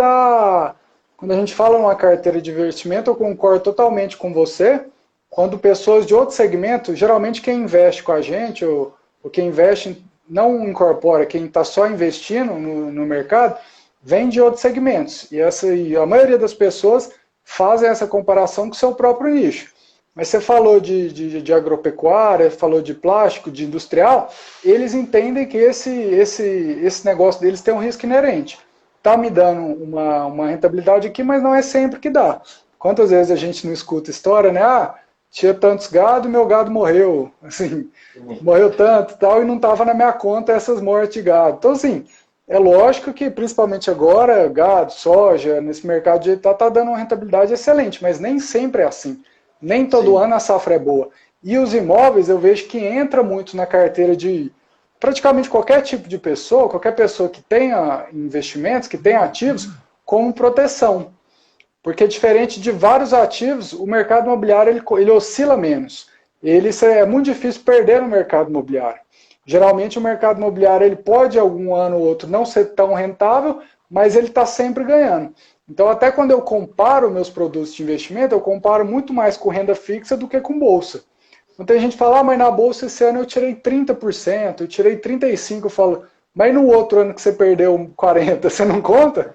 quando a gente fala numa carteira de investimento, eu concordo totalmente com você. Quando pessoas de outro segmento, geralmente quem investe com a gente, ou quem investe não incorpora, quem está só investindo no mercado, vem de outros segmentos. E a maioria das pessoas fazem essa comparação com o seu próprio nicho. Mas você falou de agropecuária, falou de plástico, de industrial, eles entendem que esse negócio deles tem um risco inerente. Está me dando uma rentabilidade aqui, mas não é sempre que dá. Quantas vezes a gente não escuta história, né? Tinha tantos gado, meu gado morreu. Assim, morreu tanto e tal, e não estava na minha conta essas mortes de gado. Então, assim, é lógico que, principalmente agora, gado, soja, nesse mercado de está dando uma rentabilidade excelente, mas nem sempre é assim. Nem todo ano a safra é boa. E os imóveis, eu vejo que entra muito na carteira de praticamente qualquer tipo de pessoa, qualquer pessoa que tenha investimentos, que tenha ativos, como proteção. Porque diferente de vários ativos, o mercado imobiliário ele oscila menos. É muito difícil perder no mercado imobiliário. Geralmente o mercado imobiliário ele pode algum ano ou outro não ser tão rentável, mas ele está sempre ganhando. Então até quando eu comparo meus produtos de investimento, eu comparo muito mais com renda fixa do que com bolsa. Então tem gente que fala, mas na bolsa esse ano eu tirei 30%, eu tirei 35%, eu falo, mas no outro ano que você perdeu 40%, você não conta?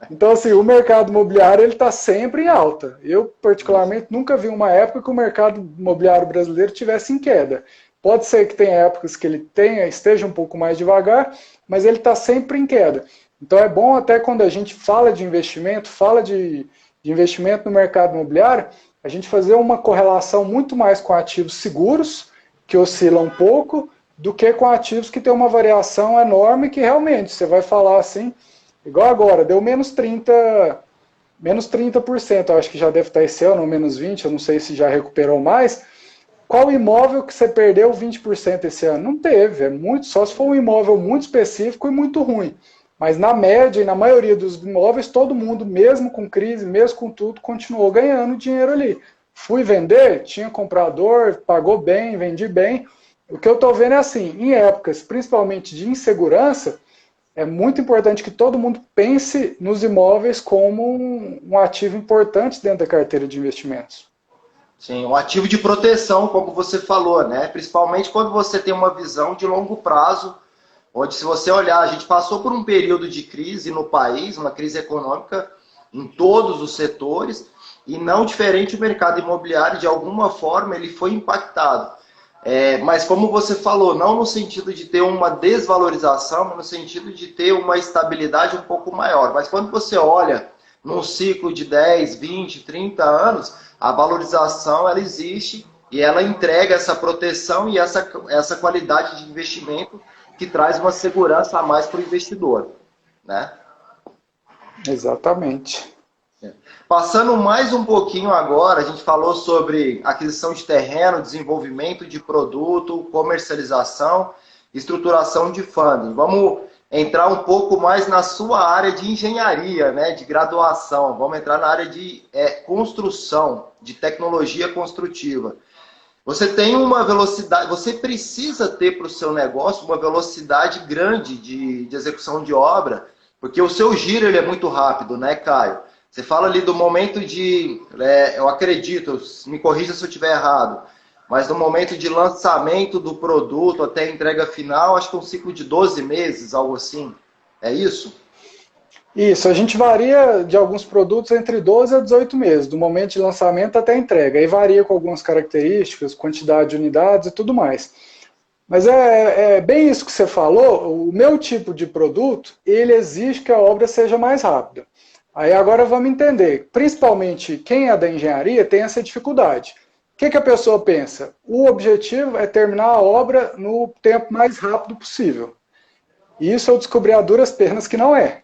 Então assim, o mercado imobiliário ele está sempre em alta. Eu particularmente nunca vi uma época que o mercado imobiliário brasileiro tivesse em queda. Pode ser que tenha épocas que ele esteja um pouco mais devagar, mas ele está sempre em queda. Então é bom até quando a gente fala de investimento, fala de investimento no mercado imobiliário, a gente fazer uma correlação muito mais com ativos seguros, que oscilam um pouco, do que com ativos que têm uma variação enorme, que realmente você vai falar assim, igual agora, deu menos 30%, eu acho que já deve estar esse ano, ou menos 20%, eu não sei se já recuperou mais. Qual imóvel que você perdeu 20% esse ano? Não teve, é muito, só se for um imóvel muito específico e muito ruim. Mas na média e na maioria dos imóveis, todo mundo, mesmo com crise, mesmo com tudo, continuou ganhando dinheiro ali. Fui vender, tinha comprador, pagou bem, vendi bem. O que eu estou vendo é assim, em épocas principalmente de insegurança, é muito importante que todo mundo pense nos imóveis como um ativo importante dentro da carteira de investimentos. Sim, um ativo de proteção, como você falou, né? Principalmente quando você tem uma visão de longo prazo, onde se você olhar, a gente passou por um período de crise no país, uma crise econômica em todos os setores, e não diferente o mercado imobiliário, de alguma forma ele foi impactado. Mas como você falou, não no sentido de ter uma desvalorização, mas no sentido de ter uma estabilidade um pouco maior. Mas quando você olha num ciclo de 10, 20, 30 anos, a valorização ela existe e ela entrega essa proteção e essa qualidade de investimento que traz uma segurança a mais para o investidor, né? Exatamente. Passando mais um pouquinho agora, a gente falou sobre aquisição de terreno, desenvolvimento de produto, comercialização, estruturação de funding. Vamos entrar um pouco mais na sua área de engenharia, né, de graduação. Vamos entrar na área de construção, de tecnologia construtiva. Você tem uma velocidade, você precisa ter para o seu negócio uma velocidade grande de execução de obra, porque o seu giro ele é muito rápido, né, Caio? Você fala ali do momento de, eu acredito, me corrija se eu estiver errado, mas no momento de lançamento do produto até a entrega final, acho que é um ciclo de 12 meses, algo assim. É isso? Isso, a gente varia de alguns produtos entre 12 a 18 meses, do momento de lançamento até a entrega. Aí varia com algumas características, quantidade de unidades e tudo mais. Mas é bem isso que você falou, o meu tipo de produto, ele exige que a obra seja mais rápida. Aí agora vamos entender, principalmente quem é da engenharia tem essa dificuldade. O que a pessoa pensa? O objetivo é terminar a obra no tempo mais rápido possível. E isso eu descobri a duras penas que não é.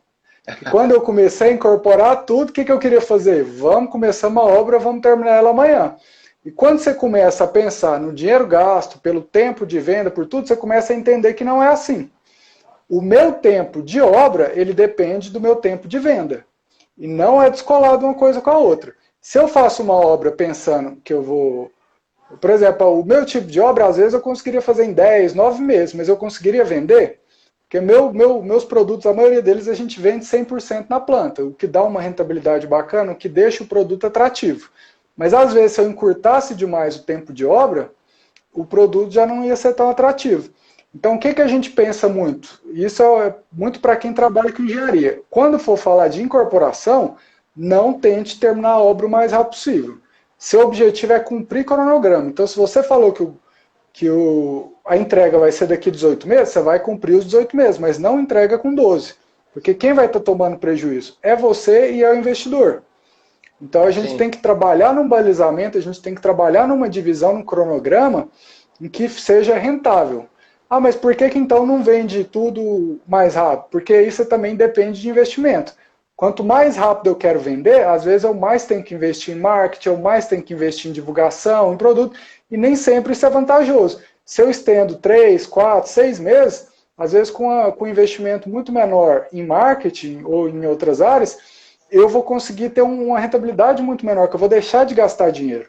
E quando eu comecei a incorporar tudo, o que eu queria fazer? Vamos começar uma obra, vamos terminar ela amanhã. E quando você começa a pensar no dinheiro gasto, pelo tempo de venda, por tudo, você começa a entender que não é assim. O meu tempo de obra, ele depende do meu tempo de venda. E não é descolado uma coisa com a outra. Se eu faço uma obra pensando que eu vou... Por exemplo, o meu tipo de obra, às vezes eu conseguiria fazer em 10, 9 meses, mas eu conseguiria vender? Porque meus produtos, a maioria deles, a gente vende 100% na planta, o que dá uma rentabilidade bacana, o que deixa o produto atrativo. Mas às vezes, se eu encurtasse demais o tempo de obra, o produto já não ia ser tão atrativo. Então, o que a gente pensa muito? Isso é muito para quem trabalha com engenharia. Quando for falar de incorporação, não tente terminar a obra o mais rápido possível. Seu objetivo é cumprir cronograma. Então, se você falou que a entrega vai ser daqui a 18 meses, você vai cumprir os 18 meses, mas não entrega com 12. Porque quem vai estar tomando prejuízo é você e é o investidor. Então, a gente tem que trabalhar num balizamento, a gente tem que trabalhar numa divisão, num cronograma, em que seja rentável. Ah, mas por que então não vende tudo mais rápido? Porque isso também depende de investimento. Quanto mais rápido eu quero vender, às vezes eu mais tenho que investir em marketing, eu mais tenho que investir em divulgação, em produto, e nem sempre isso é vantajoso. Se eu estendo 3, 4, 6 meses, às vezes com investimento muito menor em marketing ou em outras áreas, eu vou conseguir ter uma rentabilidade muito menor, que eu vou deixar de gastar dinheiro.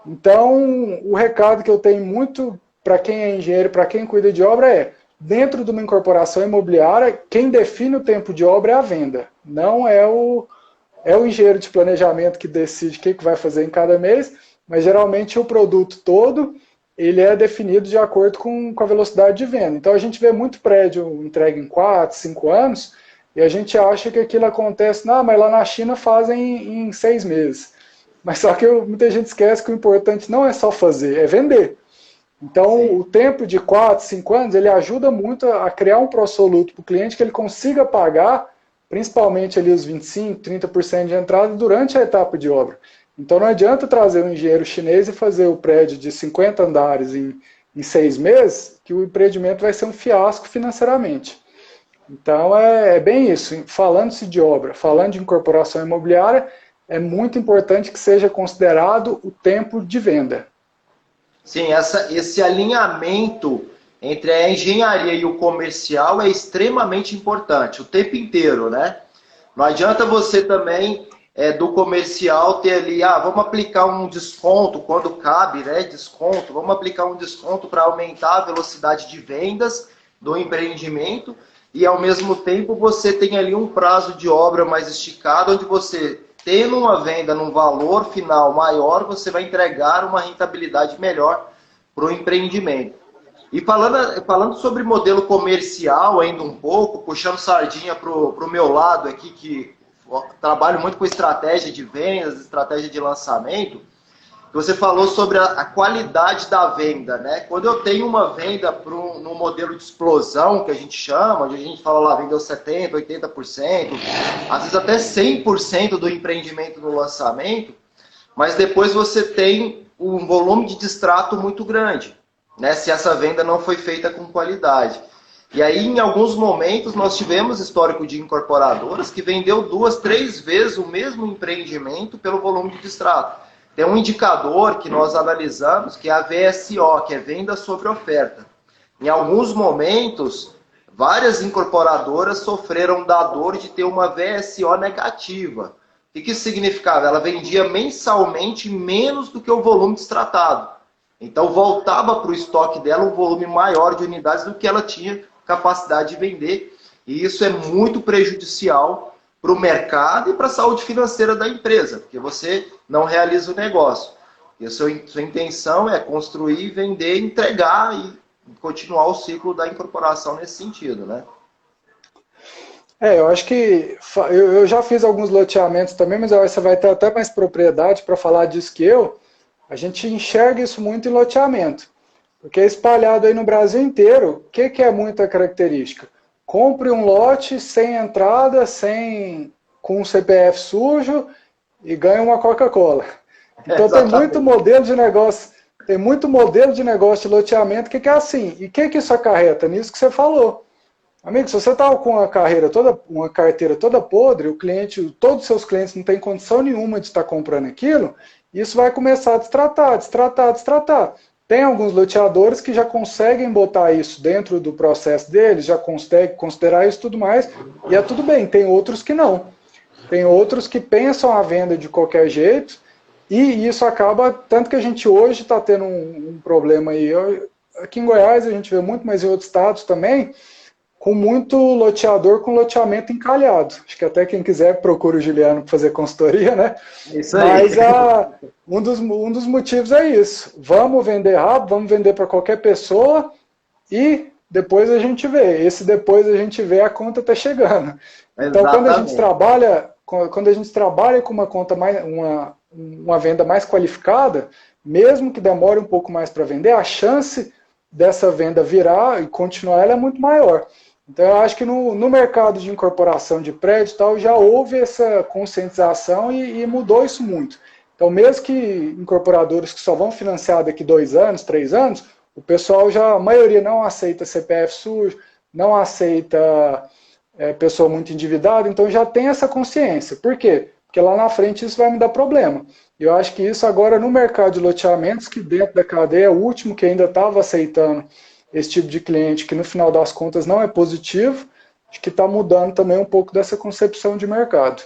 Então, o recado que eu tenho muito para quem é engenheiro, para quem cuida de obra é, dentro de uma incorporação imobiliária, quem define o tempo de obra é a venda, não é o engenheiro de planejamento que decide o que vai fazer em cada mês, mas geralmente o produto todo ele é definido de acordo com a velocidade de venda. Então a gente vê muito prédio entregue em 4, 5 anos e a gente acha que aquilo acontece, não, mas lá na China fazem em 6 meses. Mas só que muita gente esquece que o importante não é só fazer, é vender. Então, sim, o tempo de 4, 5 anos, ele ajuda muito a criar um pró-soluto para o cliente que ele consiga pagar, principalmente ali os 25, 30% de entrada durante a etapa de obra. Então, não adianta trazer um engenheiro chinês e fazer o prédio de 50 andares em 6 meses, que o empreendimento vai ser um fiasco financeiramente. Então, é bem isso. Falando-se de obra, falando de incorporação imobiliária, é muito importante que seja considerado o tempo de venda. Sim, esse alinhamento entre a engenharia e o comercial é extremamente importante, o tempo inteiro, né? Não adianta você também, do comercial, ter ali, vamos aplicar um desconto, quando cabe, né? Desconto, vamos aplicar um desconto para aumentar a velocidade de vendas do empreendimento e, ao mesmo tempo, você tem ali um prazo de obra mais esticado, onde você, tendo uma venda num valor final maior, você vai entregar uma rentabilidade melhor para o empreendimento. E falando sobre modelo comercial ainda um pouco, puxando sardinha para o meu lado aqui, que trabalho muito com estratégia de vendas, estratégia de lançamento, você falou sobre a qualidade da venda, né? Quando eu tenho uma venda no modelo de explosão, que a gente chama, onde a gente fala lá, vendeu 70%, 80%, às vezes até 100% do empreendimento no lançamento, mas depois você tem um volume de distrato muito grande, né? Se essa venda não foi feita com qualidade. E aí, em alguns momentos, nós tivemos histórico de incorporadoras que vendeu 2, 3 vezes o mesmo empreendimento pelo volume de distrato. Tem um indicador que nós analisamos, que é a VSO, que é venda sobre oferta. Em alguns momentos, várias incorporadoras sofreram da dor de ter uma VSO negativa. O que isso significava? Ela vendia mensalmente menos do que o volume destratado. Então, voltava para o estoque dela um volume maior de unidades do que ela tinha capacidade de vender. E isso é muito prejudicial para o mercado e para a saúde financeira da empresa, porque você não realiza o negócio. E a sua intenção é construir, vender, entregar e continuar o ciclo da incorporação nesse sentido, né? Eu acho que eu já fiz alguns loteamentos também, mas você vai ter até mais propriedade para falar disso que eu. A gente enxerga isso muito em loteamento, porque é espalhado aí no Brasil inteiro. O que é muita característica? Compre um lote sem entrada, com um CPF sujo e ganhe uma Coca-Cola. Então tem muito modelo de negócio de loteamento que é assim. E o que isso acarreta? Nisso que você falou. Amigo, se você está com uma carteira toda podre, todos os seus clientes não têm condição nenhuma de estar comprando aquilo, isso vai começar a destratar. Tem alguns loteadores que já conseguem botar isso dentro do processo deles, já conseguem considerar isso tudo mais, e é tudo bem. Tem outros que não. Tem outros que pensam a venda de qualquer jeito, e isso acaba, tanto que a gente hoje está tendo um problema aí. Aqui em Goiás a gente vê muito, mas em outros estados também, com muito loteador com loteamento encalhado. Acho que até quem quiser procura o Juliano para fazer consultoria, né? Isso aí. Mas um dos motivos é isso. Vamos vender rápido, vamos vender para qualquer pessoa e depois a gente vê. Esse depois a gente vê, a conta está chegando. Então, quando a gente trabalha com uma conta uma venda mais qualificada, mesmo que demore um pouco mais para vender, a chance dessa venda virar e continuar ela é muito maior. Então eu acho que no mercado de incorporação de prédio e tal, já houve essa conscientização e mudou isso muito. Então mesmo que incorporadores que só vão financiar daqui 2 anos, 3 anos, o pessoal a maioria não aceita CPF sujo, não aceita pessoa muito endividada, então já tem essa consciência. Por quê? Porque lá na frente isso vai me dar problema. E eu acho que isso agora no mercado de loteamentos, que dentro da cadeia é o último que ainda estava aceitando esse tipo de cliente, que no final das contas não é positivo, acho que está mudando também um pouco dessa concepção de mercado.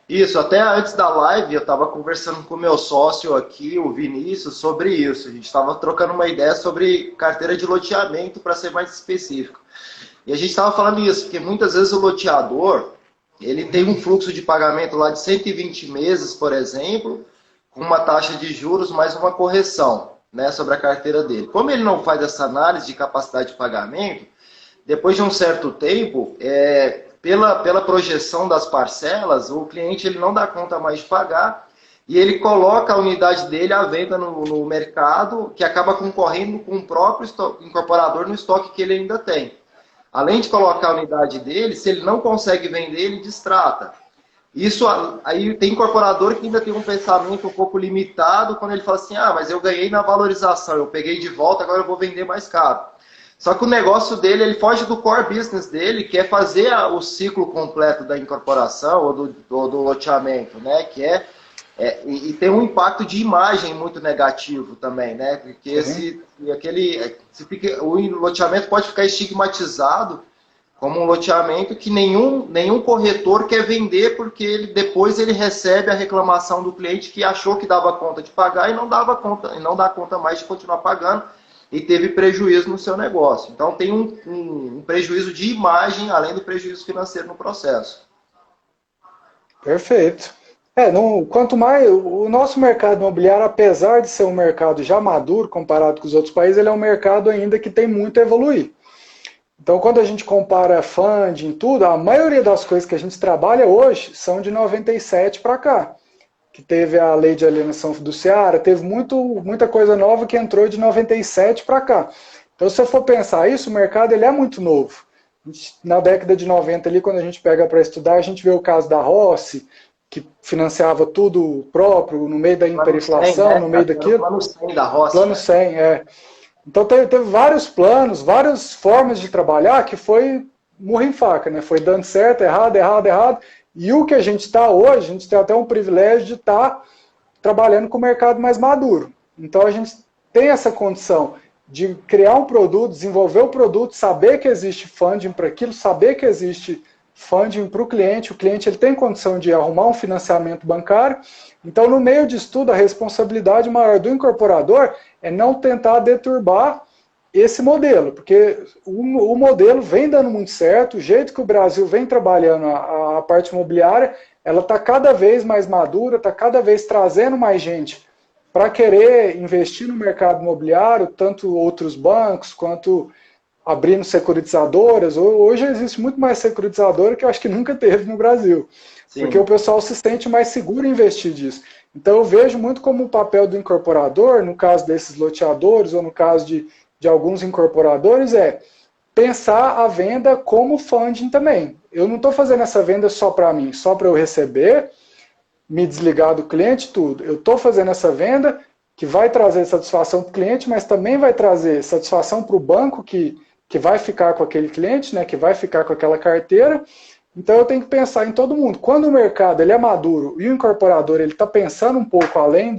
Isso, até antes da live eu estava conversando com o meu sócio aqui, o Vinícius, sobre isso. A gente estava trocando uma ideia sobre carteira de loteamento, para ser mais específico. E a gente estava falando isso, porque muitas vezes o loteador, ele tem um fluxo de pagamento lá de 120 meses, por exemplo, com uma taxa de juros mais uma correção, né, sobre a carteira dele. Como ele não faz essa análise de capacidade de pagamento, depois de um certo tempo, pela projeção das parcelas, o cliente ele não dá conta mais de pagar e ele coloca a unidade dele à venda no mercado, que acaba concorrendo com o próprio incorporador no estoque que ele ainda tem. Além de colocar a unidade dele, se ele não consegue vender, ele distrata. Isso aí tem incorporador que ainda tem um pensamento um pouco limitado quando ele fala assim, mas eu ganhei na valorização, eu peguei de volta, agora eu vou vender mais caro. Só que o negócio dele, ele foge do core business dele, que é fazer o ciclo completo da incorporação ou do loteamento, né? E tem um impacto de imagem muito negativo também, né? Porque o loteamento pode ficar estigmatizado como um loteamento que nenhum corretor quer vender, porque depois ele recebe a reclamação do cliente que achou que dava conta de pagar e não dá conta mais de continuar pagando e teve prejuízo no seu negócio. Então tem um prejuízo de imagem além do prejuízo financeiro no processo. Perfeito. Quanto mais o nosso mercado imobiliário, apesar de ser um mercado já maduro comparado com os outros países, ele é um mercado ainda que tem muito a evoluir. Então, quando a gente compara funding, tudo, a maioria das coisas que a gente trabalha hoje são de 97 para cá. Que teve a lei de alienação fiduciária, teve muita coisa nova que entrou de 97 para cá. Então, se eu for pensar isso, o mercado ele é muito novo. Na década de 90, ali, quando a gente pega para estudar, a gente vê o caso da Rossi, que financiava tudo próprio, no meio da hiperinflação, 100, né? No meio daquilo. Plano 100 da Rossi. Plano 100, Então teve vários planos, várias formas de trabalhar que foi murro em faca, né? Foi dando certo, errado. E o que a gente está hoje, a gente tem até um privilégio de estar trabalhando com o mercado mais maduro. Então a gente tem essa condição de criar um produto, desenvolver o produto, saber que existe funding para aquilo, saber que existe funding para o cliente ele tem condição de arrumar um financiamento bancário. Então, no meio disso tudo, a responsabilidade maior do incorporador é não tentar deturbar esse modelo, porque o modelo vem dando muito certo, o jeito que o Brasil vem trabalhando a parte imobiliária, ela está cada vez mais madura, está cada vez trazendo mais gente para querer investir no mercado imobiliário, tanto outros bancos, quanto abrindo securitizadoras. Hoje existe muito mais securitizadora que eu acho que nunca teve no Brasil. Sim. Porque o pessoal se sente mais seguro em investir disso. Então eu vejo muito como o papel do incorporador, no caso desses loteadores, ou no caso de alguns incorporadores, é pensar a venda como funding também. Eu não estou fazendo essa venda só para mim, só para eu receber, me desligar do cliente, tudo. Eu estou fazendo essa venda que vai trazer satisfação para o cliente, mas também vai trazer satisfação para o banco que vai ficar com aquele cliente, né, que vai ficar com aquela carteira. Então eu tenho que pensar em todo mundo. Quando o mercado ele é maduro e o incorporador está pensando um pouco além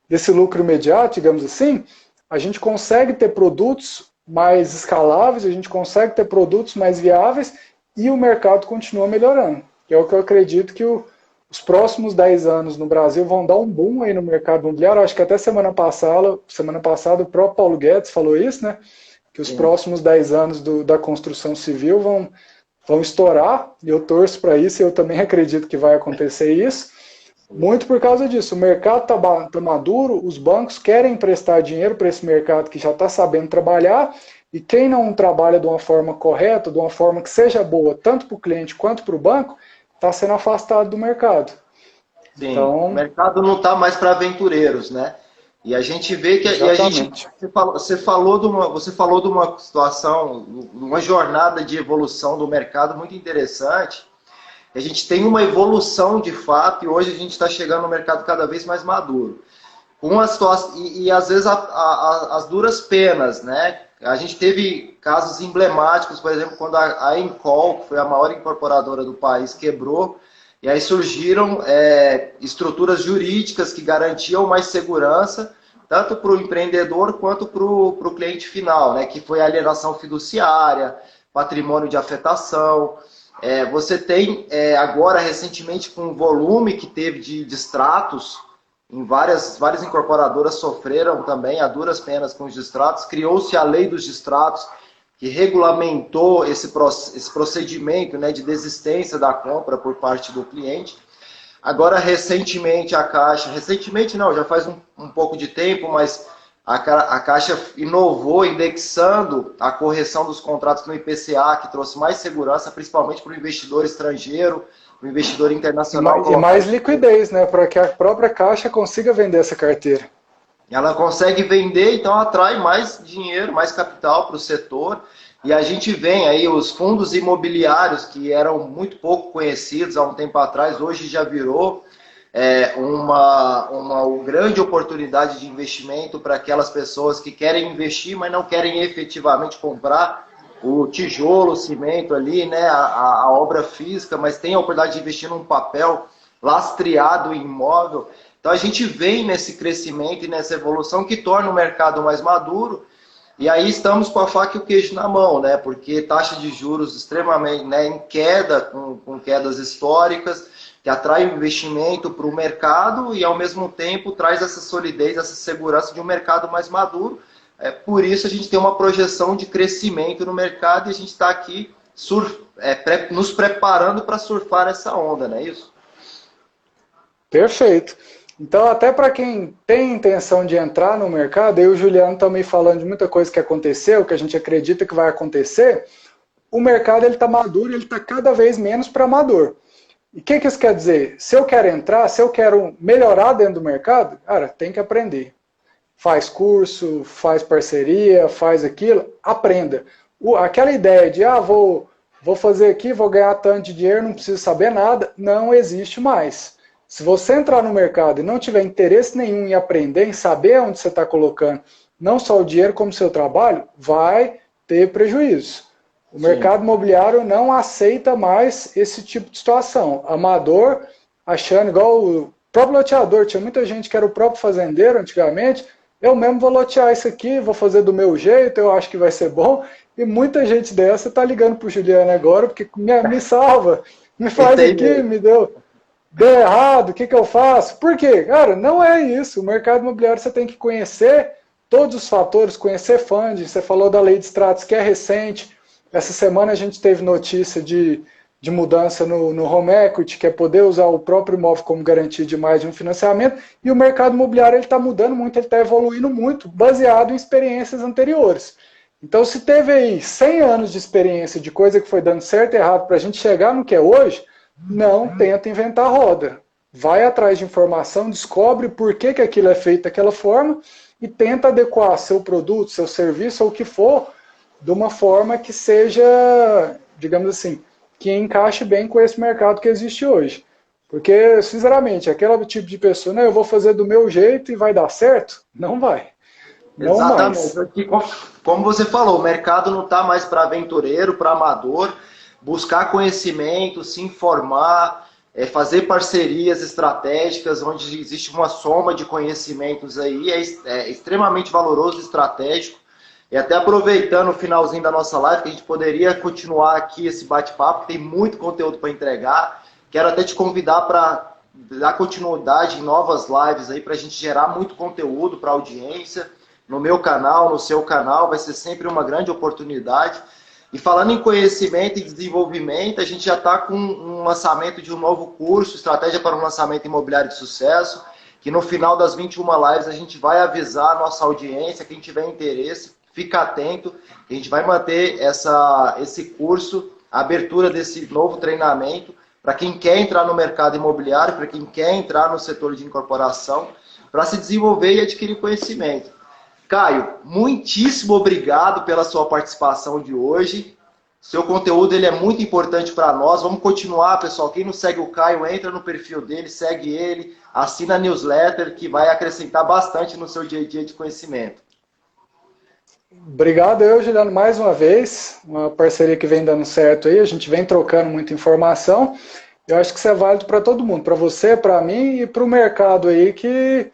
desse lucro imediato, digamos assim, a gente consegue ter produtos mais escaláveis, a gente consegue ter produtos mais viáveis e o mercado continua melhorando. Que é o que eu acredito que os próximos 10 anos no Brasil vão dar um boom aí no mercado imobiliário. Acho que até semana passada o próprio Paulo Guedes falou isso, né? Que os próximos 10 anos da construção civil vão estourar, e eu torço para isso, e eu também acredito que vai acontecer isso, muito por causa disso. O mercado está maduro, os bancos querem emprestar dinheiro para esse mercado que já está sabendo trabalhar, e quem não trabalha de uma forma correta, de uma forma que seja boa, tanto para o cliente quanto para o banco, está sendo afastado do mercado. Sim, então, o mercado não está mais para aventureiros, né? E a gente vê que você falou de uma situação, uma jornada de evolução do mercado muito interessante. A gente tem uma evolução de fato e hoje a gente está chegando no mercado cada vez mais maduro. Uma situação, e às vezes as duras penas, né? A gente teve casos emblemáticos, por exemplo, quando a Encol, que foi a maior incorporadora do país, quebrou. E aí surgiram estruturas jurídicas que garantiam mais segurança, tanto para o empreendedor quanto para o cliente final, né? Que foi a alienação fiduciária, patrimônio de afetação. Você tem agora, recentemente, com o volume que teve de distratos, em várias incorporadoras sofreram também a duras penas com os distratos, criou-se a lei dos distratos, que regulamentou esse procedimento, né, de desistência da compra por parte do cliente. Agora, recentemente, a Caixa, recentemente não, já faz um pouco de tempo, mas a Caixa inovou indexando a correção dos contratos no IPCA, que trouxe mais segurança, principalmente para o investidor estrangeiro, para o investidor internacional. E mais liquidez, né, para que a própria Caixa consiga vender essa carteira. Ela consegue vender, então atrai mais dinheiro, mais capital para o setor. E a gente vem aí, os fundos imobiliários, que eram muito pouco conhecidos há um tempo atrás, hoje já virou uma grande oportunidade de investimento para aquelas pessoas que querem investir, mas não querem efetivamente comprar o tijolo, o cimento ali, né, a obra física, mas tem a oportunidade de investir num papel lastreado em imóvel. Então a gente vem nesse crescimento e nessa evolução que torna o mercado mais maduro, e aí estamos com a faca e o queijo na mão, né? Porque taxa de juros extremamente, né, em queda, com quedas históricas, que atrai o investimento para o mercado e ao mesmo tempo traz essa solidez, essa segurança de um mercado mais maduro. Por isso a gente tem uma projeção de crescimento no mercado e a gente está aqui nos preparando para surfar essa onda, não é isso? Perfeito. Então, até para quem tem intenção de entrar no mercado, eu e o Juliano também falando de muita coisa que aconteceu, que a gente acredita que vai acontecer, o mercado está maduro, ele está cada vez menos para amador. E o que isso quer dizer? Se eu quero entrar, se eu quero melhorar dentro do mercado, cara, tem que aprender. Faz curso, faz parceria, faz aquilo, aprenda. Aquela ideia de, vou fazer aqui, vou ganhar tanto de dinheiro, não preciso saber nada, não existe mais. Se você entrar no mercado e não tiver interesse nenhum em aprender, em saber onde você está colocando, não só o dinheiro como o seu trabalho, vai ter prejuízo. O mercado imobiliário não aceita mais esse tipo de situação. Amador, achando igual o próprio loteador, tinha muita gente que era o próprio fazendeiro antigamente, eu mesmo vou lotear isso aqui, vou fazer do meu jeito, eu acho que vai ser bom, e muita gente dessa está ligando para o Juliano agora, porque me salva, me faz aqui, me deu errado, o que eu faço? Por quê? Cara, não é isso. O mercado imobiliário você tem que conhecer todos os fatores, conhecer funding. Você falou da lei de extratos, que é recente. Essa semana a gente teve notícia de mudança no home equity, que é poder usar o próprio imóvel como garantia de mais de um financiamento. E o mercado imobiliário está mudando muito, ele está evoluindo muito, baseado em experiências anteriores. Então, se teve aí 100 anos de experiência de coisa que foi dando certo e errado para a gente chegar no que é hoje, não tenta inventar a roda. Vai atrás de informação, descobre por que aquilo é feito daquela forma e tenta adequar seu produto, seu serviço ou o que for de uma forma que seja, digamos assim, que encaixe bem com esse mercado que existe hoje. Porque, sinceramente, aquele tipo de pessoa, eu vou fazer do meu jeito e vai dar certo? Não vai. Não Exatamente. mais. Como você falou, o mercado não está mais para aventureiro, para amador. Buscar conhecimento, se informar, fazer parcerias estratégicas, onde existe uma soma de conhecimentos aí, é extremamente valoroso e estratégico. E até aproveitando o finalzinho da nossa live, que a gente poderia continuar aqui esse bate-papo, tem muito conteúdo para entregar. Quero até te convidar para dar continuidade em novas lives aí, para a gente gerar muito conteúdo para a audiência, no meu canal, no seu canal, vai ser sempre uma grande oportunidade. E falando em conhecimento e desenvolvimento, a gente já está com um lançamento de um novo curso, Estratégia para um Lançamento Imobiliário de Sucesso, que no final das 21 lives a gente vai avisar a nossa audiência, quem tiver interesse, fica atento, a gente vai manter esse curso, a abertura desse novo treinamento, para quem quer entrar no mercado imobiliário, para quem quer entrar no setor de incorporação, para se desenvolver e adquirir conhecimento. Caio, muitíssimo obrigado pela sua participação de hoje. Seu conteúdo ele é muito importante para nós. Vamos continuar, pessoal. Quem não segue o Caio, entra no perfil dele, segue ele, assina a newsletter, que vai acrescentar bastante no seu dia a dia de conhecimento. Obrigado, Juliano, mais uma vez. Uma parceria que vem dando certo aí. A gente vem trocando muita informação. Eu acho que isso é válido para todo mundo, para você, para mim e para o mercado aí que...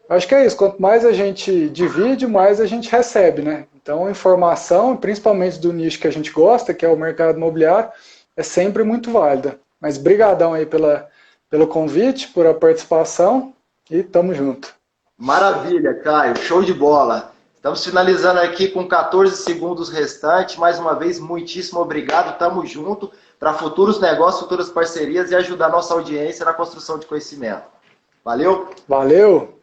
Acho que é isso, quanto mais a gente divide, mais a gente recebe, né? Então, informação, principalmente do nicho que a gente gosta, que é o mercado imobiliário, é sempre muito válida. Mas brigadão aí pelo convite, por a participação e tamo junto. Maravilha, Caio. Show de bola. Estamos finalizando aqui com 14 segundos restantes. Mais uma vez, muitíssimo obrigado. Tamo junto para futuros negócios, futuras parcerias e ajudar a nossa audiência na construção de conhecimento. Valeu? Valeu!